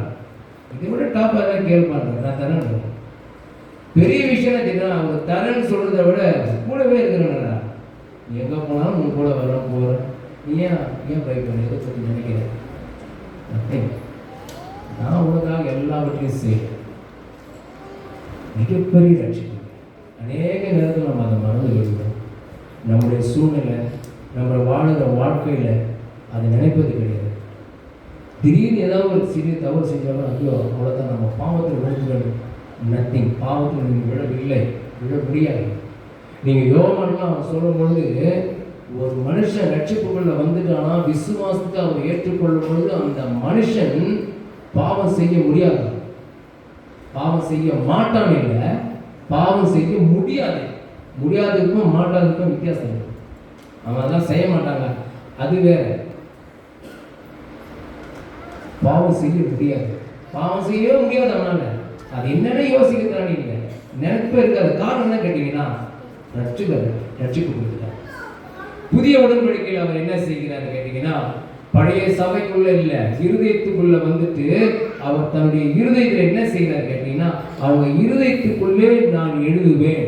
இதை விட டாப்பாக தான் கேள்விப்பாங்க. நான் தரேன், பெரிய விஷயம் தெரியும். அவங்க தரேன்னு சொல்கிறத விட கூடவே இருக்கிறேன்டா, நீ எங்கே போனாலும் உன் கூட வர போகிறேன். நீ ஏன் பயப்பட, எதை பற்றி நினைக்கிறேன்? நான் உனக்காக எல்லாவற்றையும் செய்வேன். மிகப்பெரிய ரட்சிப்பு. அநேக நேரத்தில் நம்ம அதை மறந்து விடுவோம். நம்முடைய சூழ்நிலை, நம்ம வாழ்கிற வாழ்க்கையில் அதை நினைப்பது கிடையாது. திடீர்னு ஏதாவது ஒரு சிறிய தவறு செஞ்சாலும் ஐயோ அவ்வளோதான், நம்ம பாவத்தில் விழுந்து வேண்டும். நத்திங், பாவத்தில் நீங்கள் விழ முடியாது. நீங்கள் யோவான்லாம் சொல்லும் பொழுது ஒரு மனுஷன் ரட்சிப்புக்குள்ள வந்துட்டானா, விசுவாசத்தை அவர் ஏற்றுக்கொள்ளும் பொழுது அந்த மனுஷன் பாவம் செய்ய முடியாது. பாவம் செய்ய மாட்டான் இல்லை, பாவம் செய்ய முடியாது. முடியாததுக்கும் மாட்டாததுக்கும் வித்தியாசம் இருக்கு. அவன் அதெல்லாம் செய்ய மாட்டாங்க, அது வேற. பாவம் செய்ய முடியாது. பாவம் செய்யவே முடியாது அவனால. அது என்னென்ன யோசிக்க திறன் இல்லை, நினைப்பே இருக்காது. காரணம் என்ன கேட்டீங்கன்னா, ரட்சிப்பு கொடுத்துட்டார். புதிய உடன்படிக்கையில் அவர் என்ன செய்கிறார் கேட்டீங்கன்னா, பழைய சபைக்குள்ள இல்ல, இருதயத்துக்குள்ள வந்துட்டு அவர் தன்னுடைய இருதயத்தில் என்ன செய்கிறார் கேட்டீங்கன்னா, அவங்க இருதயத்துக்குள்ளே நான் எழுதுவேன்,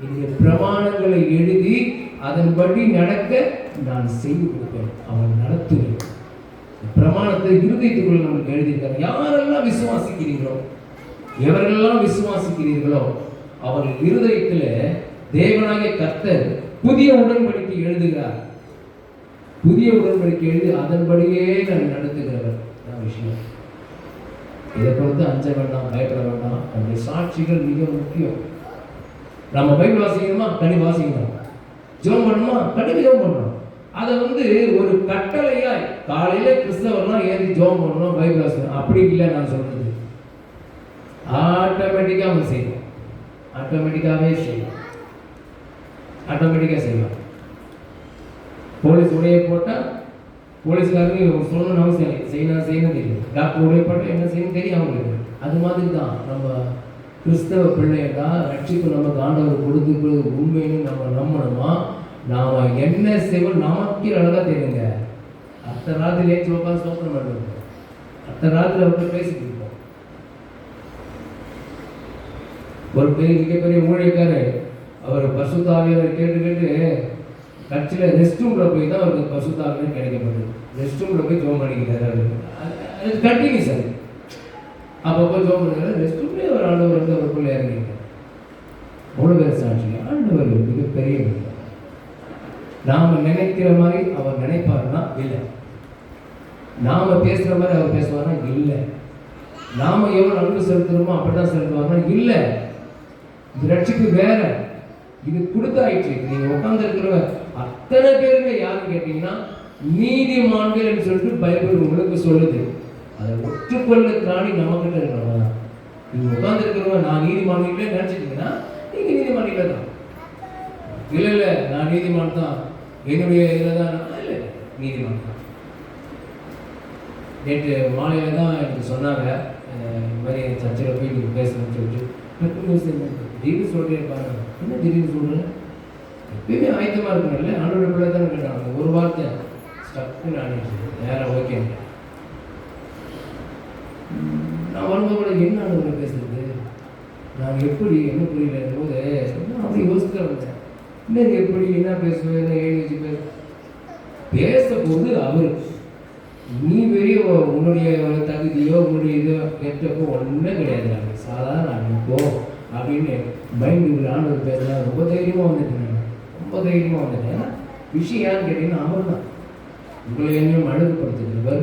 இந்த பிரமாணங்களை எழுதி அதன்படி நடக்க நான் செய்து கொடுப்பேன், அவன் நடத்துவேன். பிரமாணத்தை இருதயத்துக்குள்ள நமக்கு எழுதியிருக்காங்க. யாரெல்லாம் விசுவாசிக்கிறீர்களோ, எவரெல்லாம் விசுவாசிக்கிறீர்களோ அவர்கள் இருதயத்தில் தேவனாகிய கர்த்தர் புதிய உடன்படிக்கை எழுதுகிறார். புதிய உடன்படிக்கை எழுதி அதன்படியே நான் நடத்துகிறவர் தான் விஷயம். இதை பொறுத்து அஞ்ச வேண்டாம், பயப்பட வேண்டாம். நம்முடைய சாட்சிகள் மிக முக்கியம். நம்ம பைபிள் வாசிக்கணுமா, கனி வாசிக்கணும். ஜெபம் பண்ணணுமா, கண்டிப்பாக ஜெபம் பண்ணணும். அதை ஒரு கட்டளையாய் காலையில கிறிஸ்தவர்லாம் ஏறி ஜெபம் பண்ணணும், பைபிள் வாசிக்கணும் அப்படி இல்லை. நான் சொல்றது ஆட்டோமேட்டிக்காக அவங்க செய்வோம், ஆட்டோமேட்டிக்காகவே செய்வோம், ஆட்டோமேட்டிக்காக செய்வோம். போலீஸ் உடைய போட்டால் போலீஸ்காரங்க சொல்லணும்னு அவசியம் இல்லை, செய்யணும் தெரியும். டாக்டர் உடைய போட்டால் என்ன செய்யணும் தெரியும் அவங்களுக்கு. அது மாதிரி தான் நம்ம கிறிஸ்தவ பிள்ளையா ரட்சிப்பு நமக்கு ஆண்டவர் கொடுத்து உண்மைன்னு நம்ம நம்பணுமா, நாம் என்ன செய்வோம் நமக்கு அழகாக தெரியுங்க. அத்தனை ராத்திரி ஏற்றி உட்காந்து சோப்பன பண்ணுவோம், அத்தனை ராத்திரி அவர்கிட்ட பேசிட்டு இருப்போம். ஒரு மிகப்பெரிய ஊழியக்காரர் அவர் பரிசுத்த ஆவியானவர் கேட்டு கட்சியில் ரெஸ்ட் ரூமில் போய் தான் அவருக்கு பரிசுத்த ஆவியானவர் கிடைக்கப்பட்டது. ரெஸ்ட் ரூமில் போய் ஜோம் பண்ணிக்கிறார். அது கண்டினியூஸ் அது. அப்பப்போ ஜோம் பண்ணுறாரு. ரெஸ்ட் ரூம்லேயே ஒரு ஆண்டவர் அவருக்குள்ளே இறங்கிட்டார். அவ்வளோ பேர் சாட்சி. ஆண்டவர் மிகப்பெரிய நாம் நினைக்கிற மாதிரி அவர் நினைப்பாருன்னா இல்லை, நாம் பேசுகிற மாதிரி அவர் பேசுவார்னா இல்லை, நாம் எவ்வளோ அன்பு செலுத்துகிறோமோ அப்படிதான் செலுத்துவார்னா இல்லை. இது ரட்சிப்பு வேற, இது கொடுத்தாயிற்று. நீங்கள் உட்காந்துருக்கிற அத்தனை பேருமே யாருன்னு கேட்டீங்கன்னா நீதிமான்கள் சொல்லிட்டு பைபிள் உங்களுக்கு சொல்லுது. அதை ஒற்றுக்கொள்ள திராணி நம்மகிட்ட இருக்கிறவங்க தான். நீங்கள் உட்காந்துருக்கிறவங்க நான் நீதிமான்களே நினச்சிட்டீங்கன்னா நீங்கள் நீதிமான்களே தான். இல்லை நான் நீதிமான் தான், என்னுடைய இதில் தான் இல்லை, நீதிமான் தான். நேற்று மாலையில் தான் எனக்கு சொன்னாங்க, இந்த மாதிரி சர்ச்சையில் போய் நீங்கள் பேசணும்னு சொல்லிட்டு. திடீர்னு சொல்கிறேன் பாருங்க, என்ன திடீர்னு சொல்கிறேன், எப்பயுமே ஆயத்தமாக இருக்கணும்ல. ஆண்டோட பிள்ளை தானே கேட்டாங்க. ஒரு வார்த்தை ஸ்டக்குன்னு ஆணிச்சு நேரம் ஓகே. நான் வரும்போது கூட என்ன ஆண்டவரை பேசுறது, நான் எப்படி என்ன புரியல போது அப்படி யோசிக்க வந்தேன். இன்னும் எப்படி என்ன பேசுவேன், என்ன எழுதி வச்சு பேசும்போது அவர் நீ பெரிய உன்னுடைய தகுதியோ உன்னுடைய இதோ கெட்டப்போ ஒன்றும் கிடையாது, நான் சாதாரண அனுப்போ அப்படின்னு மைண்டு ஆண்டவர் பேசலாம். ரொம்ப தைரியமாக வந்துட்டேன், நான் ரொம்ப தைரியமாக வந்துட்டேன். ஏன்னா விஷயம் யாருன்னு கேட்டீங்கன்னா அவர் தான். உங்களை என்னையும் அழகுபடுத்துகிறவர்,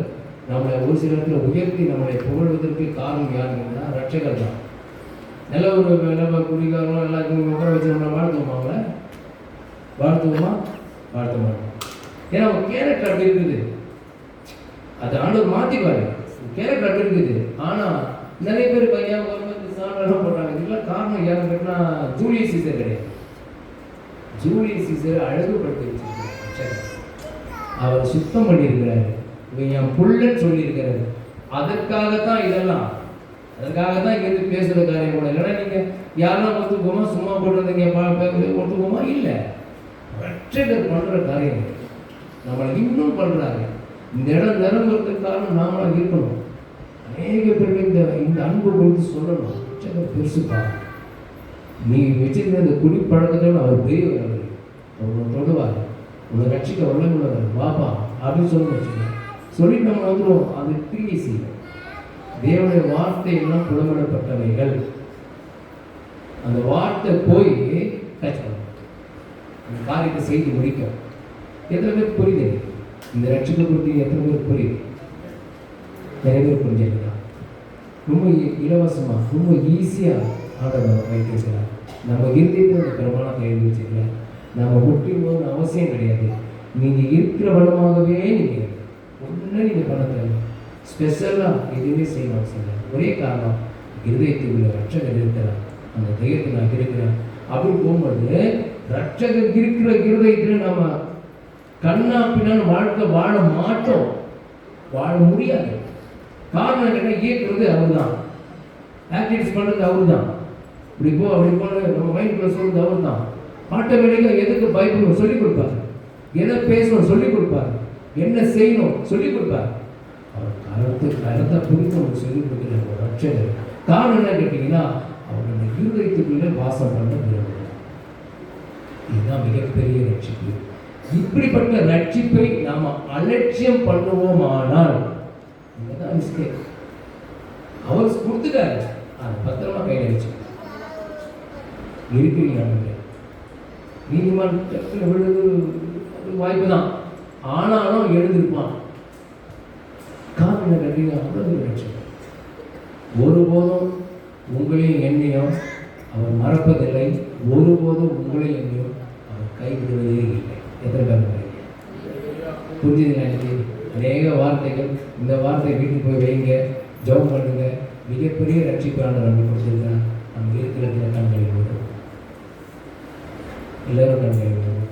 நம்மளை ஒரு சில இடத்துல உயர்த்தி நம்மளை புகழ்வதற்கு காரணம் யாருன்னா ரட்சகர் தான். நல்ல ஒரு நல்ல குடிகாரம் எல்லாருக்கும் உட்கார வச்சு நம்மளை வாழ்த்துவோமா, அவங்கள வாழ்த்துவோமா, வாழ்த்த மாட்டோம். ஏன்னா அவங்க கேரக்டர் அப்படி இருக்குது. அது ஆண்டவர் மாற்றிப்பாரு, கேரக்டர் அப்படி இருக்குது. ஆனால் நிறைய பேர் பையன் சாப்பிடலாம் போடுறாங்க. இதெல்லாம் காரணம் யாரும் கேட்டா ஜூலியஸ் சீசர் கிடையாது. ஜூலியஸ் சீசர் அழகுபடுத்தி வச்சிருக்காரு, அவர் சுத்தம் பண்ணியிருக்கிறாரு, இவன் என் புள்ளன்னு சொல்லியிருக்கிறாரு. அதற்காகத்தான் இதெல்லாம், அதற்காகத்தான் இங்கேருந்து பேசுகிற காரியம் கூட. இல்லைன்னா நீங்கள் யாரெல்லாம் ஒத்துக்குவோமா, சும்மா போட்டு ஒத்துக்குவோமா, இல்லை. ரட்சகர் பண்ணுற காரியம் நம்மளை இன்னும் பண்ணுறாங்க. இந்த இடம் நிரம்புறதுக்கு காரணம் நாமளாக இருக்கணும். அநேக பேருக்கு இந்த அன்பு கொடுத்து சொல்லணும், ரட்சகர் பெருசுப்பா, நீ வச்சிருந்த இந்த குடிப்பழக்கத்தோடு அவர் பெரியவர், அவர் உன்னை தொடுவார், உன்னை ரட்சிக்க வல்லமுள்ளவர், வாப்பா அப்படின்னு சொல்லி வச்சுக்கோங்க. சொல்லிட்டு நம்ம வந்துடுவோம். அது கிரியை செய்யும். தேவனுடைய வார்த்தையெல்லாம் புலமிடப்பட்டவைகள். அந்த வார்த்தை போய் கஷ்டம் அந்த காரியத்தை செய்து முடிக்கும். எத்தனை பேர் புரியுது இந்த ரட்சிப்பை குறித்து? எத்தனை பேர் புரியுது? நிறைய பேர் புரிஞ்சிருக்கலாம். ரொம்ப இலவசமாக ரொம்ப ஈஸியாக ஆண்டவர் வைத்திருக்கிறார். நம்ம இருந்தது அந்த பிரமாணத்தை எழுதி வச்சுக்கலாம். நம்ம முற்றிலும் அவசியம் கிடையாது. நீங்கள் இருக்கிற வளமாகவே நீங்கள் ஒன்றும் நீங்கள் பண்ண தேவை, ஸ்பெஷலாக எதுவுமே செய்யணும் அவசியம் இல்லை. ஒரே காரணம், இருதயத்தில் உள்ள ரட்சகர் இருக்கிறார், அந்த தைரியத்தில் நான் இருக்கிறேன் அப்படின்னு போகும்போது ரட்சகர் இருக்கிற இருதயத்தில் நம்ம கண்ணா பின்னான்னு வாழ்க்கை வாழ மாட்டோம், வாழ முடியாது. காரணம் கேட்டால் இயக்குறது அவர் தான், ஆக்டிவிட்டிஸ் பண்ணுறது அவர் தான். இப்படி போ அப்படி போன நம்ம மைண்டுக்குள்ள சொல்றது அவர் தான். ஆட்டோமேட்டிக்காக எதுக்கு பயப்படணும் சொல்லிக் கொடுப்பாரு, எதை பேசணும் சொல்லிக் கொடுப்பாரு, என்ன செய்யணும் சொல்லிக் கொடுப்பாரு. அவர் கருத்தை புரிந்து உங்களுக்கு சொல்லிக் கொடுக்குற ஒரு ரட்சகர். காரணம் என்ன கேட்டீங்கன்னா அவருடைய இருதயத்துக்குள்ளே வாசம் பண்ண விரும்புகிறார். இதுதான் மிகப்பெரிய ரட்சிப்பு. இப்படிப்பட்ட ரட்சிப்பை நாம அலட்சியம் பண்ணுவோமானால் இதுதான் மிஸ்டேக். அவர் கொடுத்துட்டாரு, அதை பத்திரமா கையில் வச்சு இருக்கிறீங்க. நீதிமன்றத்தில் விழுது வாய்ப்பு தான், ஆனாலும் எழுந்திருப்பான். காரணம் கட்டிங்க அவ்வளவு ரட்சிப்பு. ஒருபோதும் உங்களையும் என்னையும் அவர் மறப்பதில்லை, ஒருபோதும் உங்களையும் என்னையும் அவர் கைவிடுவதே இல்லை. எத்தனை பேர் புரிஞ்சுதுங்களா? எனக்கு அநேக வார்த்தைகள், இந்த வார்த்தை வீட்டுக்கு போய் வைங்க, ஜெபம் பண்ணுங்க. மிகப்பெரிய ரட்சிப்பான நம்ம கொடுத்துருக்கேன். நம்ம இருக்கிற கண்களை போடும், எல்லாரும் கண்களை போடும்.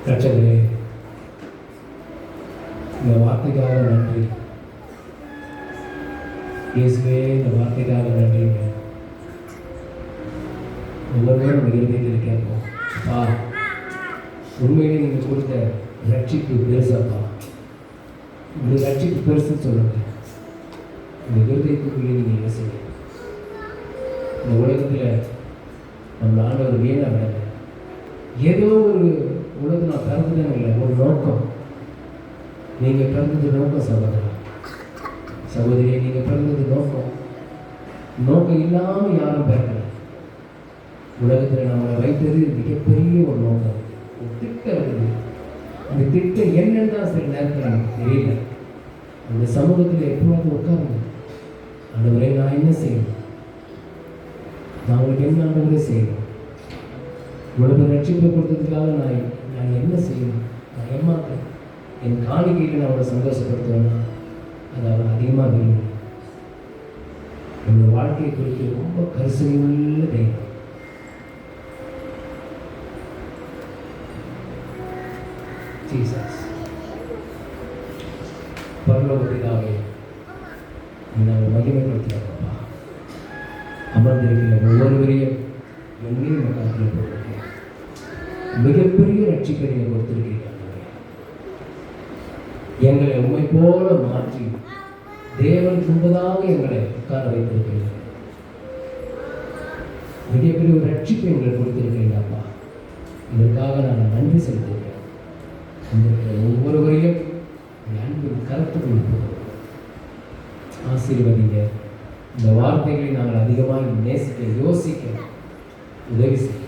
ரட்சகரே, இந்த வார்த்தைக்காக நன்றி. இயேசுவே, இந்த வார்த்தைக்காக நன்றிங்க. ஒவ்வொருவரும் இருதயத்தில் கேட்போம், அப்பா உண்மையிலே நீங்கள் கொடுத்த ரட்சிப்பு பெருசாப்பா, இந்த ரட்சிப்பு பெருசுன்னு சொல்லுங்க. இந்த இருதயத்துக்குள்ளே நீங்கள் யோசிங்க. இந்த உலகத்தில் நம்ம ஆண்டவர் வீணாக விடலை. ஏதோ ஒரு உலகம் நான் பிறந்ததுன்னு இல்லை, ஒரு நோக்கம். நீங்கள் பிறந்தது நோக்கம் சகோதரா, சகோதரியை நீங்கள் பிறந்தது நோக்கம். நோக்கம் இல்லாமல் யாரும் பிறக்கலை. உலகத்தில் நம்மளை வைத்தது மிகப்பெரிய ஒரு நோக்கம், ஒரு திட்டம் இருக்குது. அந்த திட்டம் என்னன்னு தான் சில நேரத்தில் நமக்கு தெரியல. அந்த சமூகத்தில் எப்போவாது உட்காருங்க, ஆண்டவரே நான் என்ன செய்யணும், நான் உங்களுக்கு என்ன ஆண்டவரே செய்யணும், இவ்வளவு ரட்சிப்பை கொடுத்ததுக்காக நான் என்ன செய்யணும், நான் ஏமாத்தேன், என் காணிக்கையில் நான் அவரை சந்தோஷப்படுத்துவேன்னா அதை அவர் அதிகமாக விரும்புகிறேன். என்னோட வாழ்க்கையை குறித்து ரொம்ப கரிசனையுள்ள தெய்வம். ஜீசஸ், பரலோக பிதாவே, நாங்கள் மகிமைப்படுத்தினப்பா, அமர்ந்திருக்கிற ஒவ்வொருவரையும் என்னையும் மக்கள் போட்டிருக்கீங்க. மிகப்பெரிய ரட்சிப்பை நீங்கள் கொடுத்திருக்கீங்க. எங்களை உண்மை போல மாற்றி தேவன் முன்பதாக எங்களை உட்கார வைத்திருக்கிறீர்கள். மிகப்பெரிய ஒரு ரட்சிப்பை எங்களுக்கு கொடுத்திருக்கிறீங்க அப்பா. இதற்காக நாங்கள் நன்றி செலுத்துகிறேன். ஒவ்வொருவரையும் அன்பின் கருத்துக்குள் போகிறோம். ஆசீர்வதிங்க. இந்த வார்த்தைகளை நாங்கள் அதிகமாக நேசிக்க யோசிக்க உதவி செய்ய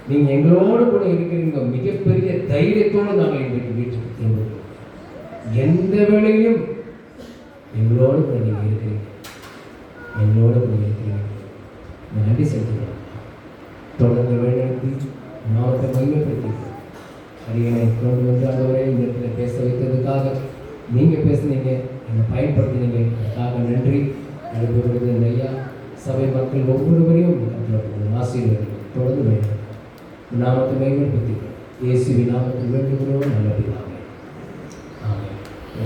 நீங்கள் எங்களோடு கூட இருக்கிறீங்க. மிகப்பெரிய தைரியத்தோடு நாங்கள் இன்றைக்கு வீட்டுக்கு திரும்புகிறோம். எந்த வேளையிலும் எங்களோடு கூட நீங்கள் இருக்கிறீங்க, எங்களோடு கூட இருக்கிறீங்க. நன்றி செலுத்துகிறோம். தொடர்ந்து வழிநடத்தி நாமத்தை மையப்படுத்தி அரியணை கொண்டு வந்து ஆண்டவரே இந்த இடத்துல பேச வைத்ததுக்காக நீங்கள் பேசுனீங்க, என்னை பயன்படுத்தினீங்க, அதுக்காக நன்றி. நடைபெறுவது இந்த ஐயா சபை மக்கள் ஒவ்வொருவரையும் ஆசீர்வதி தொடர்ந்து வேண்டும். நாமத்தை மேம்படுத்தி இயேசுவின் நாமத்தில் வேண்டுகிறோம். நல்ல பிதாவே, ஆமென்.